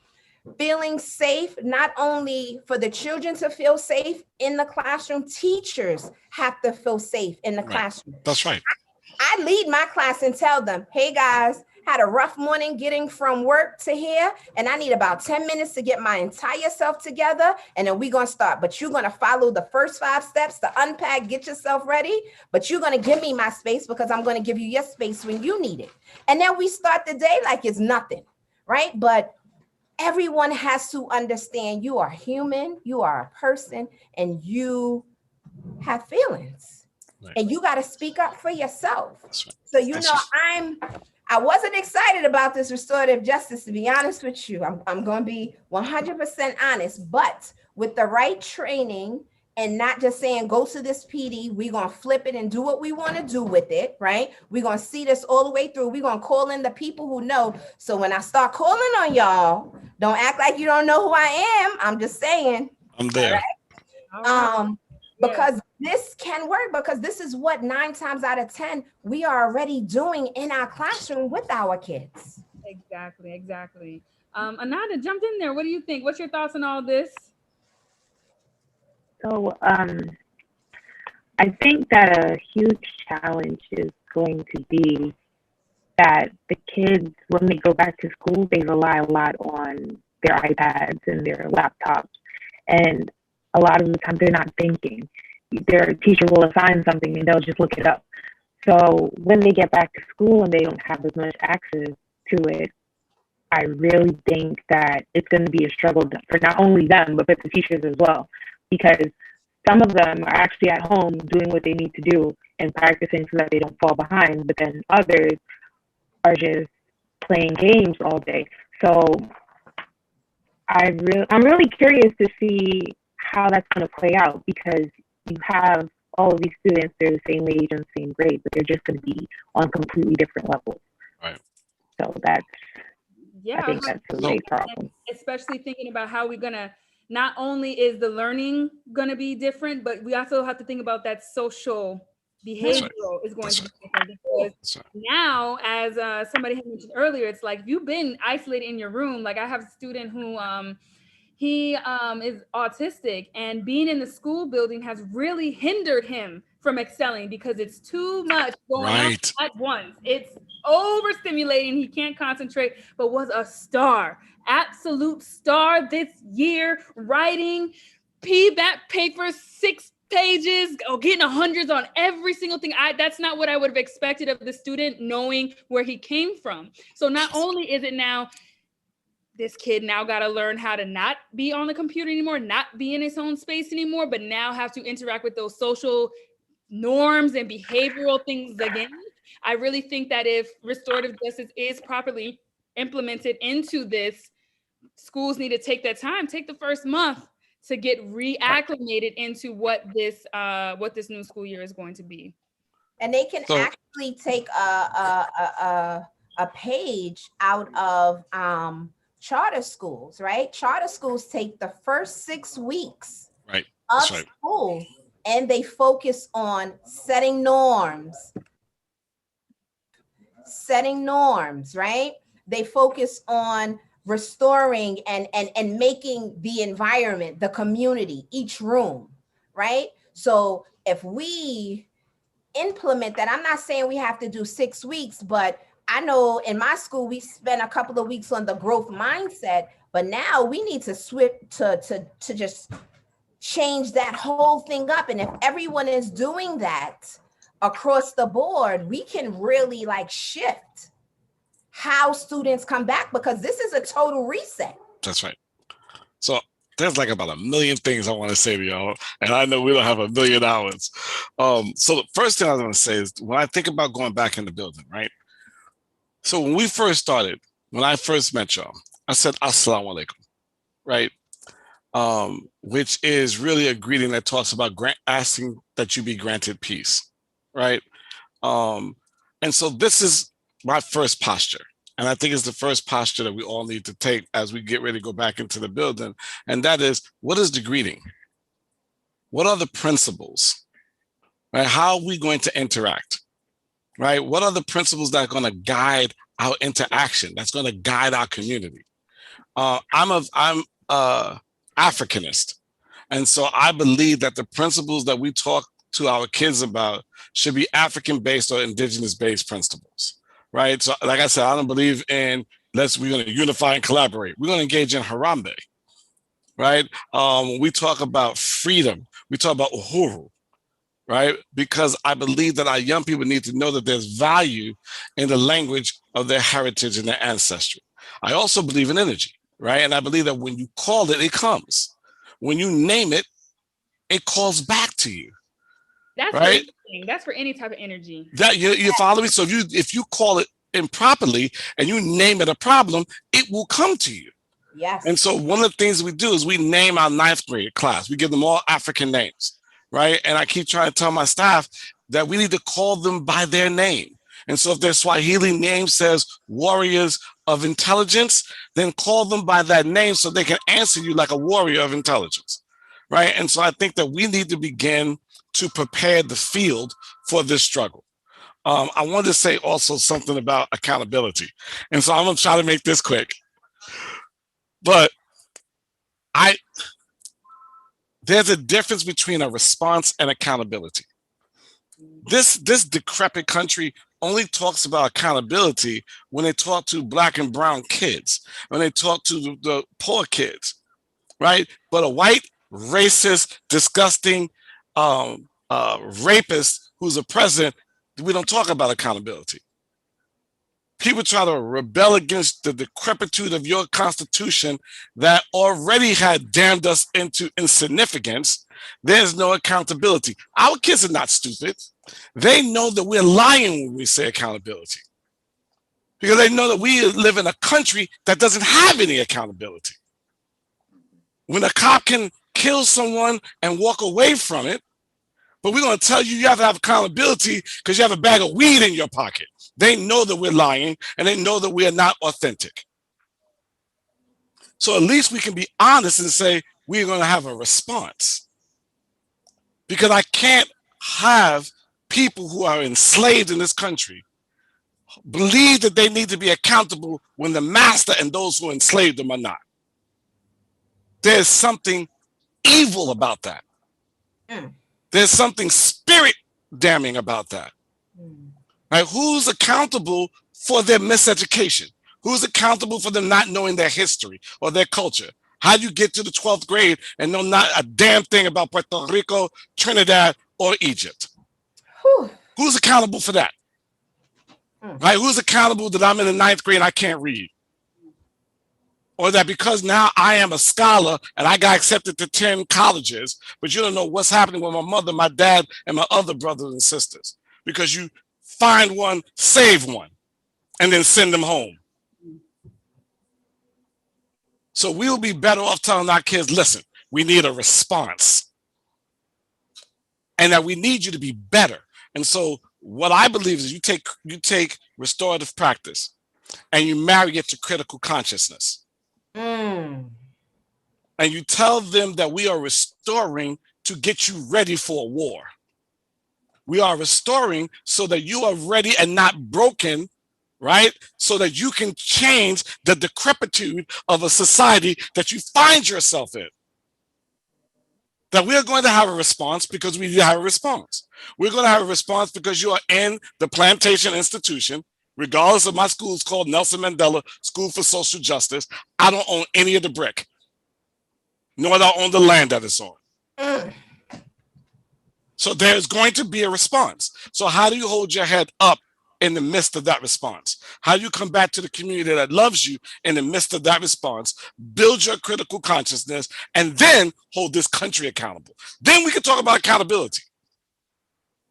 feeling safe, not only for the children to feel safe in the classroom, teachers have to feel safe in the classroom.
That's right.
I lead my class and tell them, hey guys, had a rough morning getting from work to here, and I need about 10 minutes to get my entire self together, and then we're going to start. But you're going to follow the first 5 steps to unpack, get yourself ready, but you're going to give me my space because I'm going to give you your space when you need it. And then we start the day like it's nothing, right? But everyone has to understand you are human, you are a person, and you have feelings. Right. And you got to speak up for yourself. Right. So, you know, I wasn't excited about this restorative justice, to be honest with you. I'm going to be 100% honest, but with the right training and not just saying, go to this PD, we're going to flip it and do what we want to do with it, right? We're going to see this all the way through. We're going to call in the people who know. So when I start calling on y'all, don't act like you don't know who I am. I'm just saying.
I'm there.
Right? Because this can work, because this is what 9 times out of 10 we are already doing in our classroom with our kids.
Exactly. Ananda, jump in there. What do you think? What's your thoughts on all this?
So I think that a huge challenge is going to be that the kids, when they go back to school, they rely a lot on their iPads and their laptops. And a lot of the time they're not thinking. Their teacher will assign something and they'll just look it up. So when they get back to school and they don't have as much access to it, I really think that it's going to be a struggle for not only them, but for the teachers as well. Because some of them are actually at home doing what they need to do and practicing so that they don't fall behind. But then others are just playing games all day. So I'm really curious to see how that's going to play out, because you have all of these students, they're the same age and same grade, but they're just going to be on completely different levels. Right. So I think that's a big problem.
Especially thinking about how we're going to, not only is the learning going to be different, but we also have to think about that social behavioral is going to be different, because now, as somebody had mentioned earlier, it's like you've been isolated in your room. Like I have a student who he is autistic, and being in the school building has really hindered him from excelling because it's too much going on at once. It's overstimulating. He can't concentrate, but was a star, absolute star this year, writing PBAT papers 6 pages or getting hundreds on every single thing. That's not what I would have expected of the student, knowing where he came from. So not only is it now, this kid now got to learn how to not be on the computer anymore, not be in his own space anymore, but now have to interact with those social norms and behavioral things again. I really think that if restorative justice is properly implemented into this, schools need to take that time, take the first month to get reacclimated into what this new school year is going to be.
And they can actually take a page out of charter schools, right? Charter schools take the first 6 weeks of school, and they focus on setting norms, right? They focus on restoring and making the environment, the community, each room, right? So if we implement that, I'm not saying we have to do 6 weeks, but I know in my school we spent a couple of weeks on the growth mindset, but now we need to switch to just change that whole thing up. And if everyone is doing that across the board, we can really like shift how students come back, because this is a total reset.
That's right. So there's like about a million things I want to say to y'all, and I know we don't have a million hours. So the first thing I was going to say is, when I think about going back in the building, right? So when we first started, when I first met y'all, I said assalamu alaikum, right? Which is really a greeting that talks about asking that you be granted peace, right? And so this is my first posture. And I think it's the first posture that we all need to take as we get ready to go back into the building. And that is, what is the greeting? What are the principles? Right? How are we going to interact? Right? What are the principles that are going to guide our interaction? That's going to guide our community. I'm a Africanist. And so I believe that the principles that we talk to our kids about should be African-based or indigenous-based principles. Right. So like I said, I don't believe in we're going to unify and collaborate. We're going to engage in Harambe. Right. When we talk about freedom, we talk about uhuru. Right. Because I believe that our young people need to know that there's value in the language of their heritage and their ancestry. I also believe in energy. Right. And I believe that when you call it, it comes. When you name it, it calls back to you.
That's right. That's for any type of energy.
That you follow me? So if you call it improperly and you name it a problem, it will come to you.
Yes.
And so one of the things we do is we name our 9th grade class. We give them all African names, right? And I keep trying to tell my staff that we need to call them by their name. And so if their Swahili name says warriors of intelligence, then call them by that name so they can answer you like a warrior of intelligence, right? And so I think that we need to begin to prepare the field for this struggle. I wanted to say also something about accountability. And so I'm going to try to make this quick. But there's a difference between a response and accountability. This decrepit country only talks about accountability when they talk to Black and brown kids, when they talk to the poor kids, right? But a white, racist, disgusting rapist who's a president, we don't talk about accountability. People try to rebel against the decrepitude of your constitution that already had damned us into insignificance. There's no accountability. Our kids are not stupid. They know that we're lying when we say accountability, because they know that we live in a country that doesn't have any accountability. When a cop can kill someone and walk away from it, but we're going to tell you have to have accountability because you have a bag of weed in your pocket. They know that we're lying, and they know that we are not authentic. So at least we can be honest and say we're going to have a response. Because I can't have people who are enslaved in this country believe that they need to be accountable when the master and those who enslaved them are not. There's something evil about that. There's something spirit damning about that. Right? Who's accountable for their miseducation? Who's accountable for them not knowing their history or their culture? How do you get to the 12th grade and know not a damn thing about Puerto Rico, Trinidad, or Egypt?
Whew.
Who's accountable for that? Right? Who's accountable that I'm in the 9th grade and I can't read? Or that because now I am a scholar and I got accepted to 10 colleges, but you don't know what's happening with my mother, my dad, and my other brothers and sisters. Because you find one, save one, and then send them home. So we'll be better off telling our kids, listen, we need a response. And that we need you to be better. And so what I believe is you take restorative practice and you marry it to critical consciousness. And you tell them that we are restoring to get you ready for a war. We are restoring so that you are ready and not broken, right? So that you can change the decrepitude of a society that you find yourself in. That we are going to have a response because we have a response. We're going to have a response because you are in the plantation institution. Regardless of my school is called Nelson Mandela School for Social Justice, I don't own any of the brick, nor do I own the land that it's on. So there's going to be a response. So how do you hold your head up in the midst of that response? How do you come back to the community that loves you in the midst of that response, build your critical consciousness, and then hold this country accountable? Then we can talk about accountability.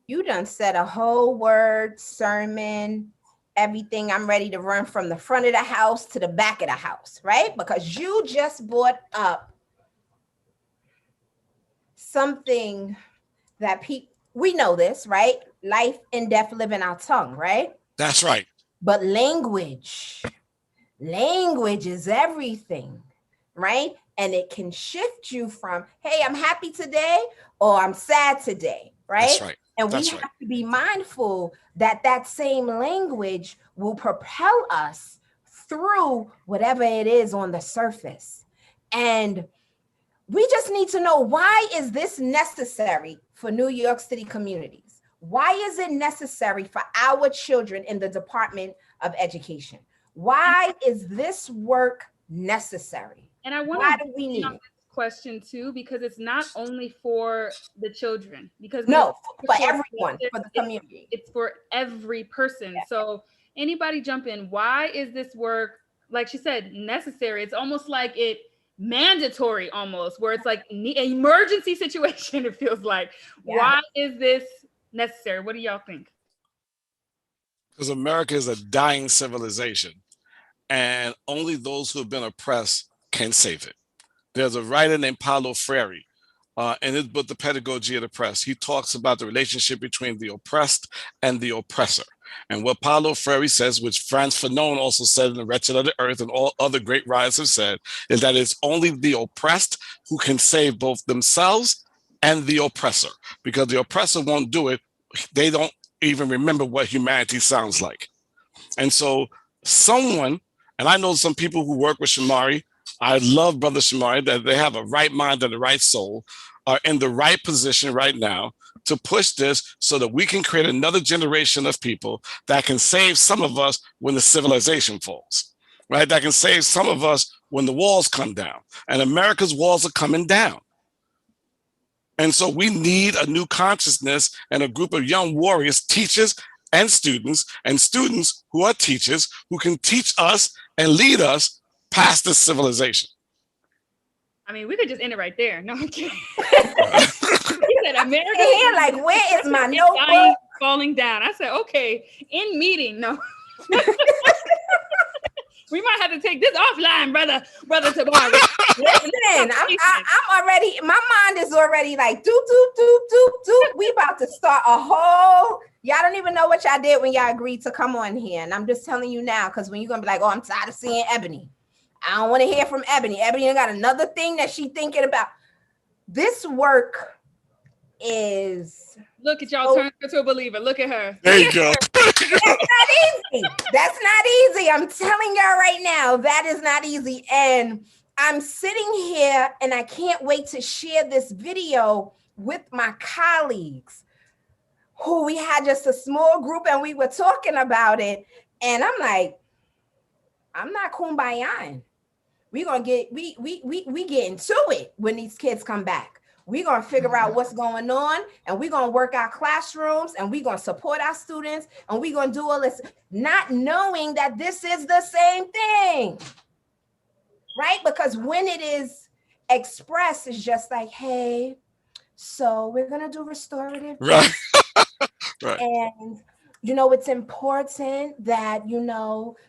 You done said a whole word, sermon, everything. I'm ready to run from the front of the house to the back of the house, right? Because you just brought up something that we know this, right? Life and death live in our tongue, right?
That's right.
But language is everything, right? And it can shift you from, hey, I'm happy today, or I'm sad today, right?
That's right.
And we have to be mindful that that same language will propel us through whatever it is on the surface. And we just need to know, why is this necessary for New York City communities? Why is it necessary for our children in the Department of Education? Why is this work necessary?
And I want
why do we need it?
Question too, because it's not only for the children, because
for everyone, for the community.
It's for every person. Yeah. So anybody jump in. Why is this work, like she said, necessary? It's almost like it mandatory, almost, where it's like an emergency situation, it feels like. Yeah. Why is this necessary? What do y'all think?
Because America is a dying civilization, and only those who have been oppressed can save it. There's a writer named Paulo Freire, in his book, The Pedagogy of the Oppressed. He talks about the relationship between the oppressed and the oppressor. And what Paulo Freire says, which Frantz Fanon also said in The Wretched of the Earth and all other great writers have said, is that it's only the oppressed who can save both themselves and the oppressor, because the oppressor won't do it. They don't even remember what humanity sounds like. And so someone, and I know some people who work with Shamari, I love Brother Shamari, that they have a right mind and the right soul, are in the right position right now to push this so that we can create another generation of people that can save some of us when the civilization falls, right? That can save some of us when the walls come down. And America's walls are coming down. And so we need a new consciousness and a group of young warriors, teachers and students who are teachers, who can teach us and lead us past this civilization.
I mean, we could just end it right there. No, I'm kidding. He said, America.
Yeah, like, where is my notebook?
Falling down. I said, okay, in meeting. No. We might have to take this offline, brother Tabari.
Listen, I'm already, my mind is already like, doop. We about to start a whole, y'all don't even know what y'all did when y'all agreed to come on here. And I'm just telling you now, because when you're going to be like, oh, I'm tired of seeing Ebony. I don't want to hear from Ebony. Ebony got another thing that she thinking about. This work is...
Look at y'all, turn her to a believer. Look at her.
There you go.
That's not easy. That's not easy. I'm telling y'all right now, that is not easy. And I'm sitting here and I can't wait to share this video with my colleagues who we had just a small group and we were talking about it. And I'm like, I'm not kumbayaing. we get into it when these kids come back. We're going to figure out what's going on, and we're going to work our classrooms, and we're going to support our students, and we're going to do all this, not knowing that this is the same thing, right? Because when it is expressed, it's just like, hey, so we're going to do restorative.
Right. Right.
And, it's important that,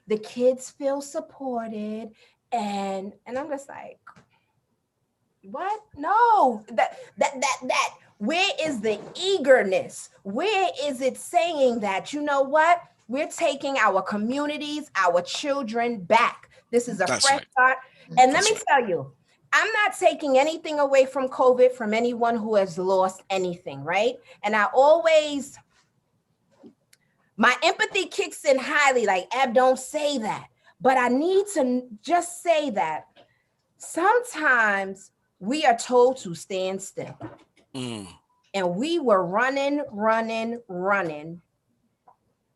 the kids feel supported. And I'm just like, what? No, that where is the eagerness? Where is it saying that, what? We're taking our communities, our children back. This is a
That's
fresh
right.
start. And
That's
let me tell you, I'm not taking anything away from COVID from anyone who has lost anything, right? And my empathy kicks in highly, like, Ab, don't say that. But I need to just say that sometimes we are told to stand still. And we were running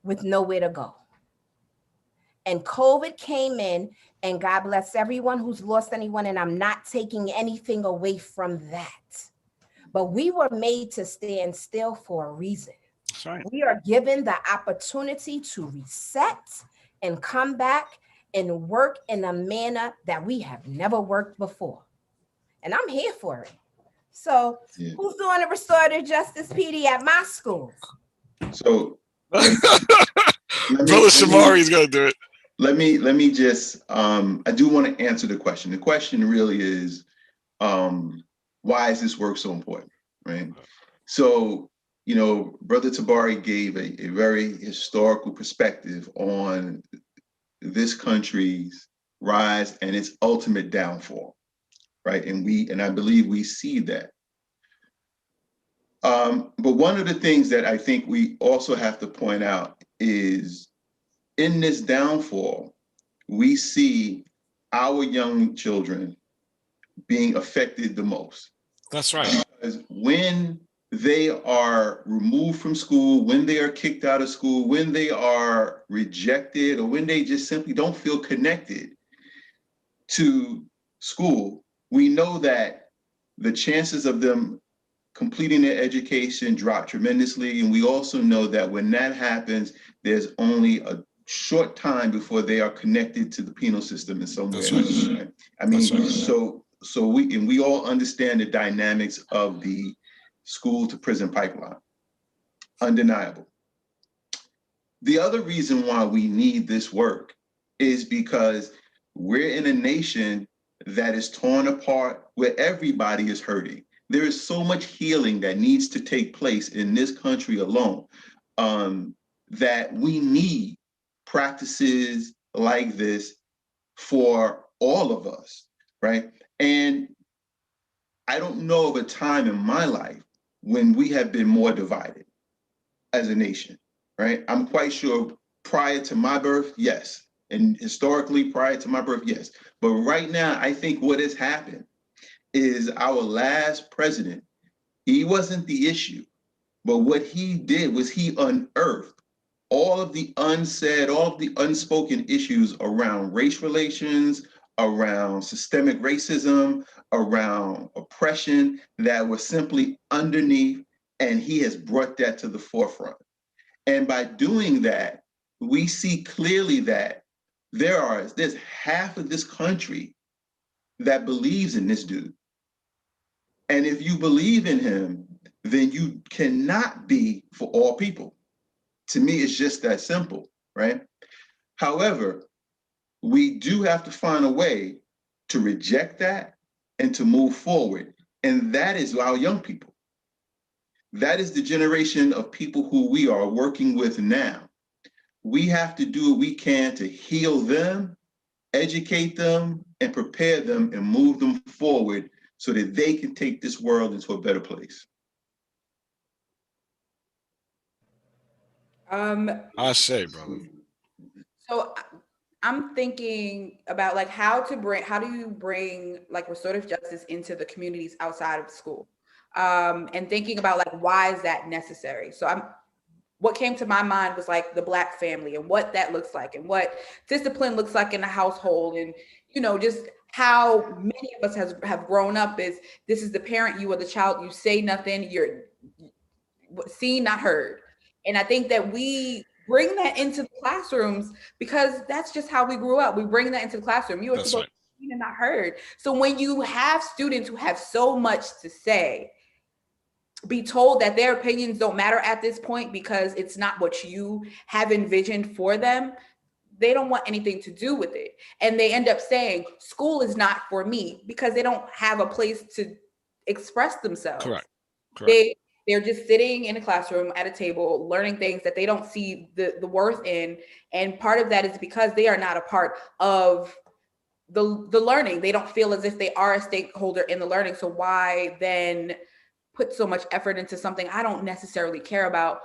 with nowhere to go. And COVID came in, and God bless everyone who's lost anyone. And I'm not taking anything away from that. But we were made to stand still for a reason.
That's right.
We are given the opportunity to reset and come back and work in a manner that we have never worked before. And I'm here for it. So who's doing the restorative justice PD at my school?
So
Brother Shamari is going to do it.
Let me just, I do want to answer the question. The question really is, why is this work so important, right? So, Brother Tabari gave a very historical perspective on this country's rise and its ultimate downfall, right? And I believe we see that. But one of the things that I think we also have to point out is in this downfall, we see our young children being affected the most.
That's right.
Because when they are removed from school, when they are kicked out of school, when they are rejected, or when they just simply don't feel connected to school, we know that the chances of them completing their education drop tremendously. And we also know that when that happens, there's only a short time before they are connected to the penal system in some way.
That's right.
Right? I mean,
That's right.
so we all understand the dynamics of the school to prison pipeline. Undeniable. The other reason why we need this work is because we're in a nation that is torn apart, where everybody is hurting. There is so much healing that needs to take place in this country alone, that we need practices like this for all of us, right? And I don't know of a time in my life when we have been more divided as a nation, right? I'm quite sure prior to my birth, yes. And historically prior to my birth, yes. But right now, I think what has happened is our last president, he wasn't the issue, but what he did was he unearthed all of the unsaid, all of the unspoken issues around race relations, around systemic racism, around oppression that were simply underneath, and he has brought that to the forefront. And by doing that, we see clearly that there's half of this country that believes in this dude. And if you believe in him, then you cannot be for all people. To me, it's just that simple, right? However, we do have to find a way to reject that and to move forward. And that is our young people. That is the generation of people who we are working with now. We have to do what we can to heal them, educate them, and prepare them and move them forward so that they can take this world into a better place.
I say, brother.
So I'm thinking about like how do you bring like restorative justice into the communities outside of school? And thinking about like, why is that necessary? So what came to my mind was like the Black family and what that looks like and what discipline looks like in the household, and just how many of us have grown up is this is the parent, you are the child, you say nothing, you're seen, not heard. And I think that we bring that into the classrooms because that's just how we grew up. We bring that into the classroom. You are supposed to be seen and not heard. So when you have students who have so much to say, be told that their opinions don't matter at this point because it's not what you have envisioned for them, they don't want anything to do with it. And they end up saying, school is not for me because they don't have a place to express themselves.
Correct.
They're just sitting in a classroom at a table, learning things that they don't see the worth in. And part of that is because they are not a part of the learning. They don't feel as if they are a stakeholder in the learning. So why then put so much effort into something I don't necessarily care about?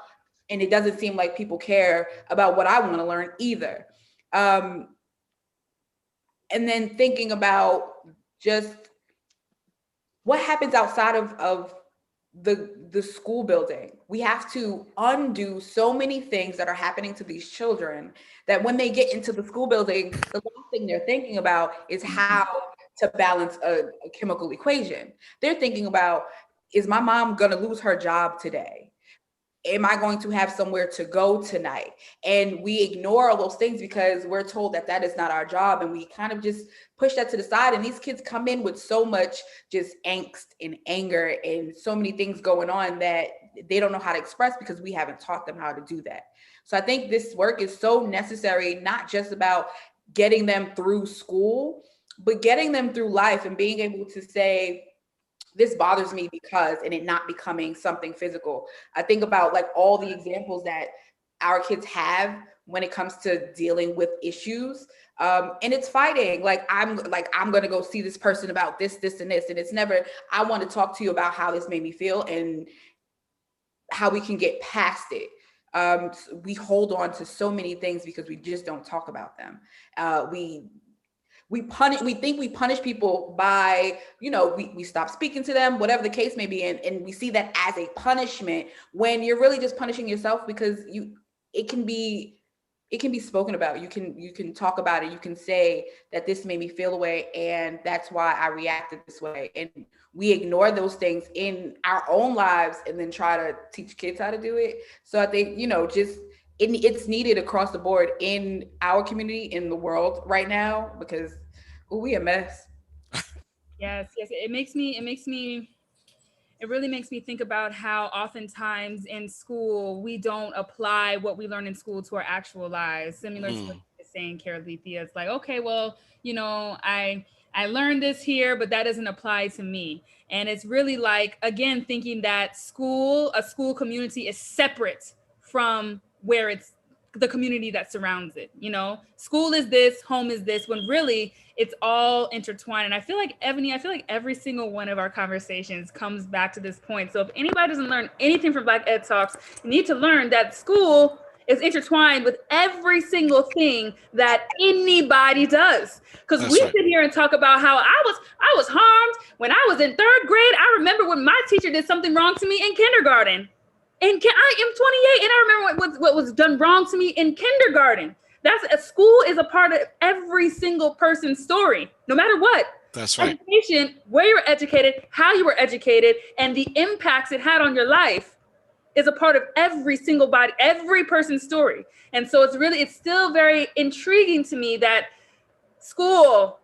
And it doesn't seem like people care about what I want to learn either. And then thinking about just what happens outside of the school building. We have to undo so many things that are happening to these children that when they get into the school building, the last thing they're thinking about is how to balance a chemical equation. They're thinking about, is my mom going to lose her job today? Am I going to have somewhere to go tonight? And we ignore all those things because we're told that that is not our job. And we kind of just push that to the side. And these kids come in with so much just angst and anger and so many things going on that they don't know how to express because we haven't taught them how to do that. So I think this work is so necessary, not just about getting them through school, but getting them through life and being able to say, this bothers me because, and it not becoming something physical. I think about like all the examples that our kids have when it comes to dealing with issues. And it's fighting. I'm going to go see this person about this, and this. And it's never, I want to talk to you about how this made me feel and how we can get past it. We hold on to so many things because we just don't talk about them. We think we punish people by, we stop speaking to them, whatever the case may be. And we see that as a punishment when you're really just punishing yourself because it can be spoken about. You can talk about it. You can say that this made me feel a way and that's why I reacted this way. And we ignore those things in our own lives and then try to teach kids how to do it. So I think, it's needed across the board in our community, in the world right now, because we a mess.
Yes. It really makes me think about how oftentimes in school, we don't apply what we learn in school to our actual lives. Similar to what you're saying, Carolithia. It's like, okay, well, I learned this here, but that doesn't apply to me. And it's really like, again, thinking that a school community is separate from where it's the community that surrounds it. School is this, home is this, when really it's all intertwined. And I feel like, Ebony, every single one of our conversations comes back to this point. So if anybody doesn't learn anything from Black Ed Talks, you need to learn that school is intertwined with every single thing that anybody does. Because we sit here and talk about how I was harmed when I was in 3rd grade. I remember when my teacher did something wrong to me in kindergarten. And I am 28 and I remember what was done wrong to me in kindergarten. School is a part of every single person's story, no matter what.
That's right.
Education, where you were educated, how you were educated, and the impacts it had on your life is a part of every person's story. And so it's still very intriguing to me that school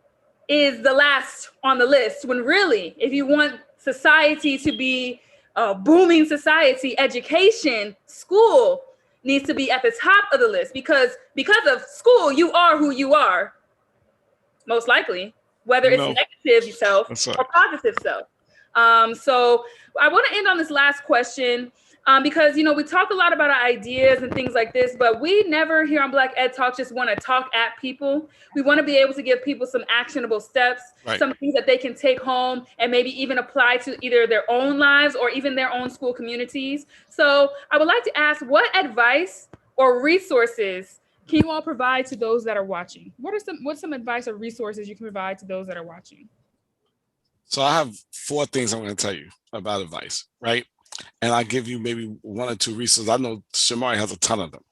is the last on the list, when really, if you want society to be a booming society, education, school needs to be at the top of the list, because of school, you are who you are, most likely, whether it's negative self or positive self. So I want to end on this last question, because, we talk a lot about our ideas and things like this, but we never here on Black Ed Talk just want to talk at people. We want to be able to give people some actionable steps, some things that they can take home and maybe even apply to either their own lives or even their own school communities. So I would like to ask, what advice or resources can you all provide to those that are watching? What's some advice or resources you can provide to those that are watching?
So I have 4 things I'm going to tell you about advice, right? And I'll give you maybe 1 or 2 resources. I know Shamari has a ton of them,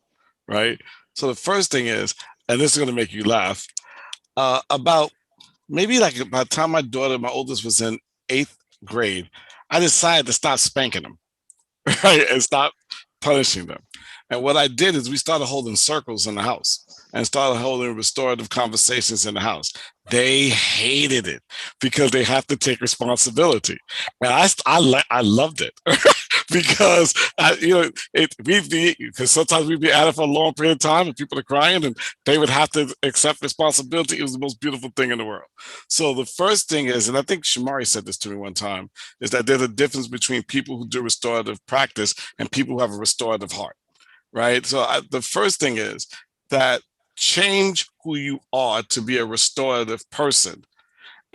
right? So the first thing is, and this is going to make you laugh, about maybe like by the time my oldest was in 8th grade, I decided to stop spanking them, right? And stop punishing them. And what I did is we started holding circles in the house and started holding restorative conversations in the house. They hated it because they have to take responsibility. And I loved it because because sometimes we'd be at it for a long period of time and people are crying and they would have to accept responsibility. It was the most beautiful thing in the world. So the first thing is, and I think Shamari said this to me one time, is that there's a difference between people who do restorative practice and people who have a restorative heart, right? So the first thing is that change who you are to be a restorative person,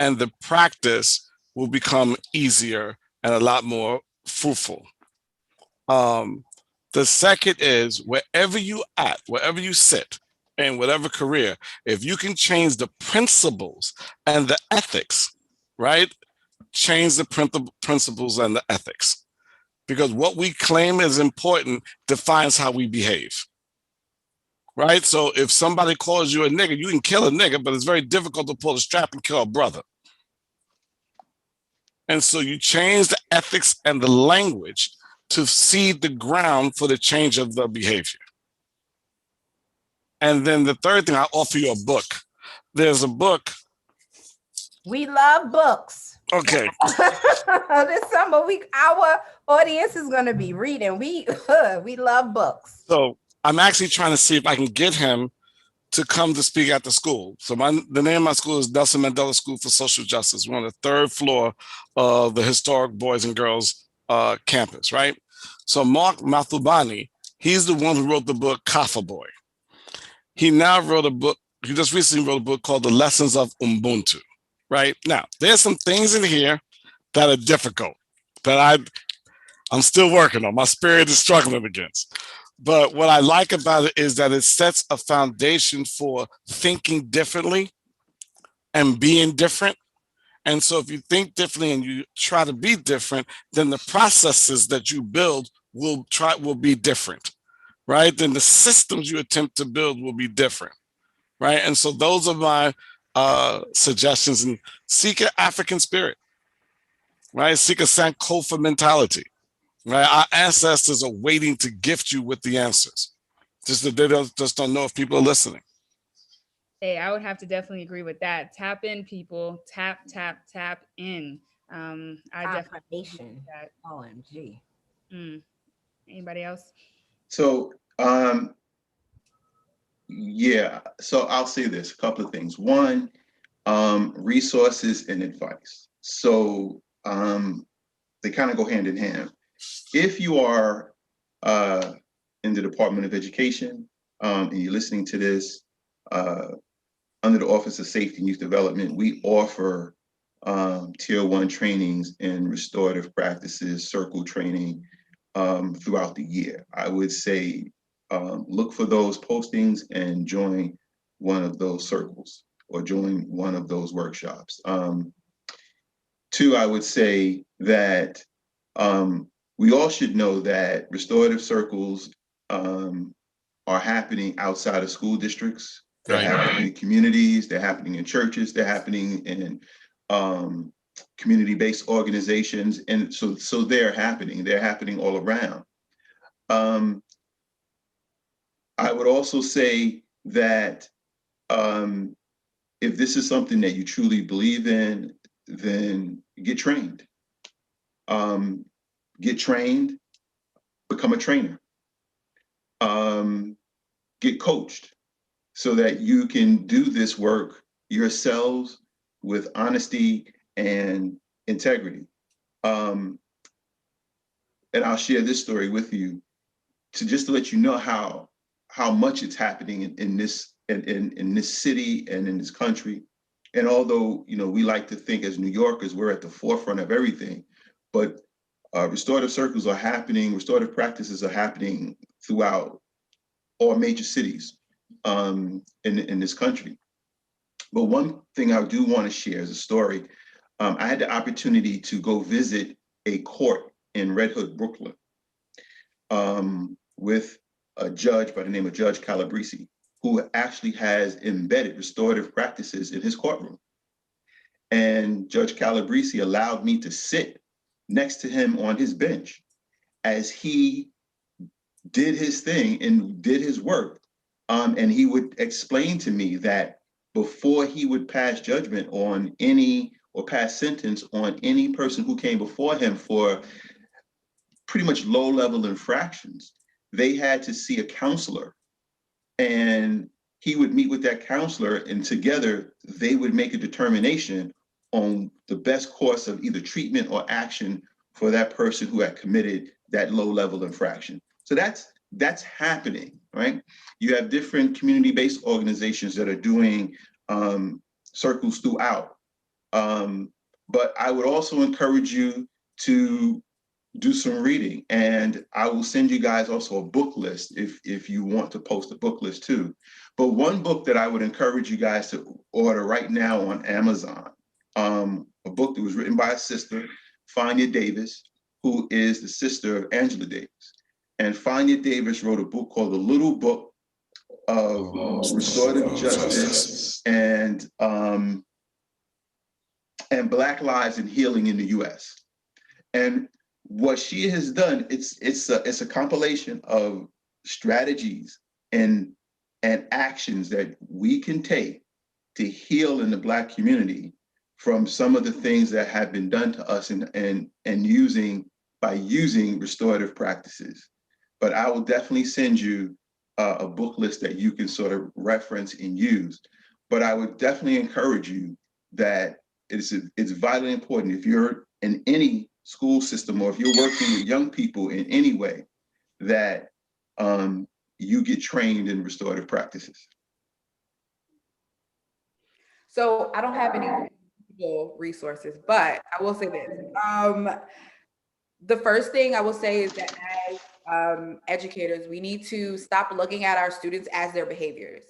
and the practice will become easier and a lot more fruitful. The second is wherever you at, wherever you sit, in whatever career, if you can change the principles and the ethics, right? Change the principles and the ethics. Because what we claim is important defines how we behave. Right? So if somebody calls you a nigger, you can kill a nigger, but it's very difficult to pull a strap and kill a brother. And so you change the ethics and the language to seed the ground for the change of the behavior. And then the third thing, I'll offer you a book. There's a book.
We love books.
Okay.
This summer, our audience is going to be reading. We love books.
So I'm actually trying to see if I can get him to come to speak at the school. So the name of my school is Nelson Mandela School for Social Justice. We're on the 3rd floor of the historic Boys and Girls campus, right? So Mark Mathubani, he's the one who wrote the book Kafa Boy. He just recently wrote a book called The Lessons of Ubuntu, right? Now, there's some things in here that are difficult, that I'm still working on. My spirit is struggling against. But what I like about it is that it sets a foundation for thinking differently and being different. And so if you think differently and you try to be different, then the processes that you build will be different, right? Then the systems you attempt to build will be different, right? And so those are my suggestions. And seek an African spirit, right? Seek a Sankofa mentality. Right, our ancestors are waiting to gift you with the answers. Just that they just don't know if people are listening.
Hey, I would have to definitely agree with that. Tap in, people. Tap in. I definitely that.
OMG.
Anybody else?
So yeah. So I'll say this, a couple of things. One, resources and advice. So they kind of go hand in hand. If you are in the Department of Education and you're listening to this, under the Office of Safety and Youth Development, we offer Tier 1 trainings in restorative practices, circle training throughout the year. I would say look for those postings and join one of those circles or join one of those workshops. Two, I would say that we all should know that restorative circles are happening outside of school districts. They're happening in communities, they're happening in churches, they're happening in community-based organizations. And so they're happening all around. I would also say that if this is something that you truly believe in, then get trained. Get trained, become a trainer, get coached so that you can do this work yourselves with honesty and integrity. And I'll share this story with you to let you know how much it's happening in this city and in this country. And although, we like to think as New Yorkers, we're at the forefront of everything, but restorative circles are happening, restorative practices are happening throughout all major cities in this country. But one thing I do want to share is a story. I had the opportunity to go visit a court in Red Hook, Brooklyn, with a judge by the name of Judge Calabrese, who actually has embedded restorative practices in his courtroom. And Judge Calabrese allowed me to sit next to him on his bench as he did his thing and did his work. And he would explain to me that before he would pass judgment on any or pass sentence on any person who came before him for pretty much low-level infractions, they had to see a counselor. And he would meet with that counselor, and together they would make a determination on the best course of either treatment or action for that person who had committed that low-level infraction. So that's happening, right? You have different community-based organizations that are doing circles throughout. But I would also encourage you to do some reading, and I will send you guys also a book list if you want to post a book list too. But one book that I would encourage you guys to order right now on Amazon, a book that was written by a sister, Fania Davis, who is the sister of Angela Davis. And Fania Davis wrote a book called The Little Book of Restorative Justice and Black Lives and Healing in the US. And what she has done, it's a compilation of strategies and actions that we can take to heal in the Black community from some of the things that have been done to us and using restorative practices. But I will definitely send you a book list that you can sort of reference and use. But I would definitely encourage you that it's vitally important, if you're in any school system or if you're working with young people in any way, that you get trained in restorative practices.
So I don't have any resources, but I will say this. The first thing I will say is that as educators, we need to stop looking at our students as their behaviors.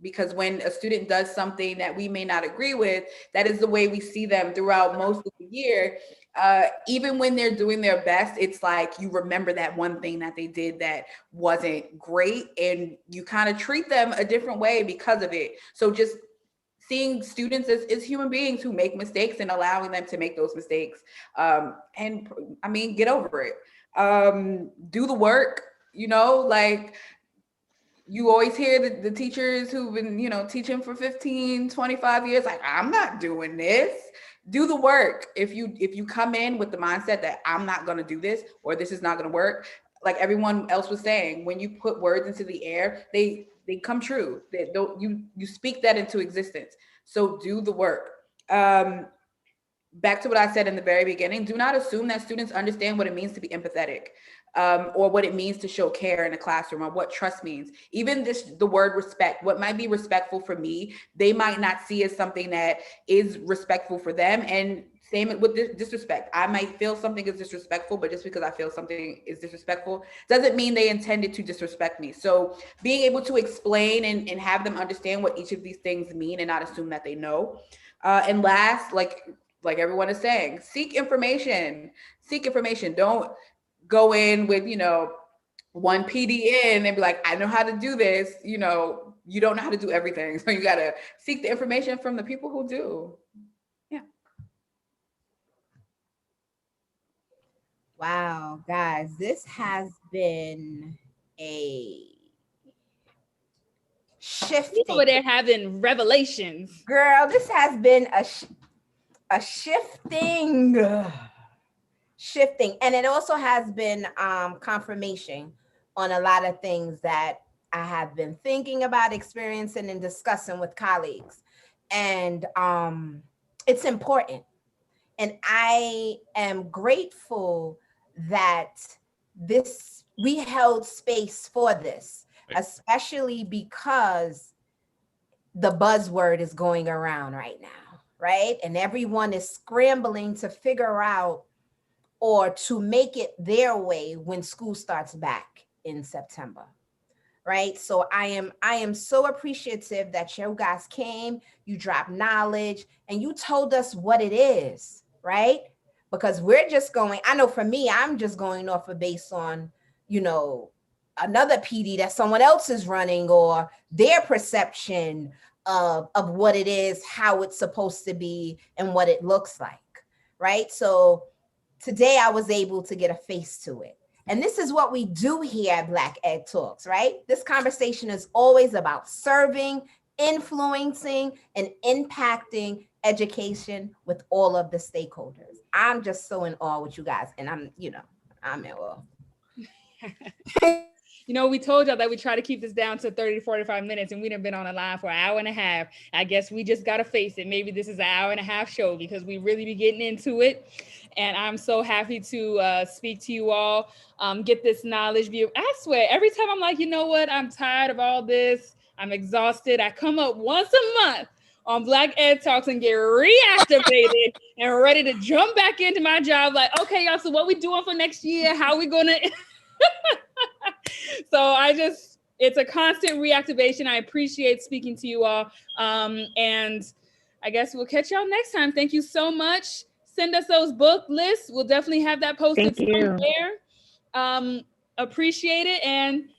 Because when a student does something that we may not agree with, that is the way we see them throughout most of the year. Even when they're doing their best, it's like you remember that one thing that they did that wasn't great, and you kind of treat them a different way because of it. So just seeing students as human beings who make mistakes and allowing them to make those mistakes. And I mean, get over it. Do the work, like you always hear the teachers who've been, teaching for 15, 25 years, like, I'm not doing this. Do the work. If you come in with the mindset that I'm not going to do this, or this is not going to work, like everyone else was saying, when you put words into the air, they come true. You speak that into existence. So do the work. Back to what I said in the very beginning, do not assume that students understand what it means to be empathetic, or what it means to show care in a classroom, or what trust means. Even the word respect, what might be respectful for me, they might not see as something that is respectful for them. And same with disrespect. I might feel something is disrespectful, but just because I feel something is disrespectful doesn't mean they intended to disrespect me. So being able to explain and have them understand what each of these things mean and not assume that they know. And last, like everyone is saying, seek information. Don't go in with, one PD in and be like, I know how to do this. You don't know how to do everything. So you got to seek the information from the people who do. Yeah.
Wow, guys, this has been a shifting.
People over there having revelations.
Girl, this has been a shifting, and it also has been confirmation on a lot of things that I have been thinking about, experiencing, and discussing with colleagues. And it's important. And I am grateful that we held space for this, especially because the buzzword is going around right now, right? And everyone is scrambling to figure out or to make it their way when school starts back in September, right? So I am so appreciative that you guys came, you dropped knowledge, and you told us what it is, right? Because we're just going, I know for me, I'm just going off of based on, another PD that someone else is running or their perception of what it is, how it's supposed to be, and what it looks like, right? So today I was able to get a face to it. And this is what we do here at Black Ed Talks, right? This conversation is always about serving, influencing, and impacting education with all of the stakeholders. I'm just so in awe with you guys. And I'm in awe.
We told y'all that we try to keep this down to 30 to 45 minutes, and we've been on the line for an hour and a half. I guess we just got to face it. Maybe this is an hour and a half show because we really be getting into it. And I'm so happy to speak to you all, get this knowledge view. I swear, every time I'm like, you know what? I'm tired of all this. I'm exhausted. I come up once a month on Black Ed Talks and get reactivated and ready to jump back into my job. Like, okay, y'all, so what we doing for next year? How we going to... So it's a constant reactivation. I appreciate speaking to you all. And I guess we'll catch y'all next time. Thank you so much. Send us those book lists. We'll definitely have that posted somewhere. Appreciate it. And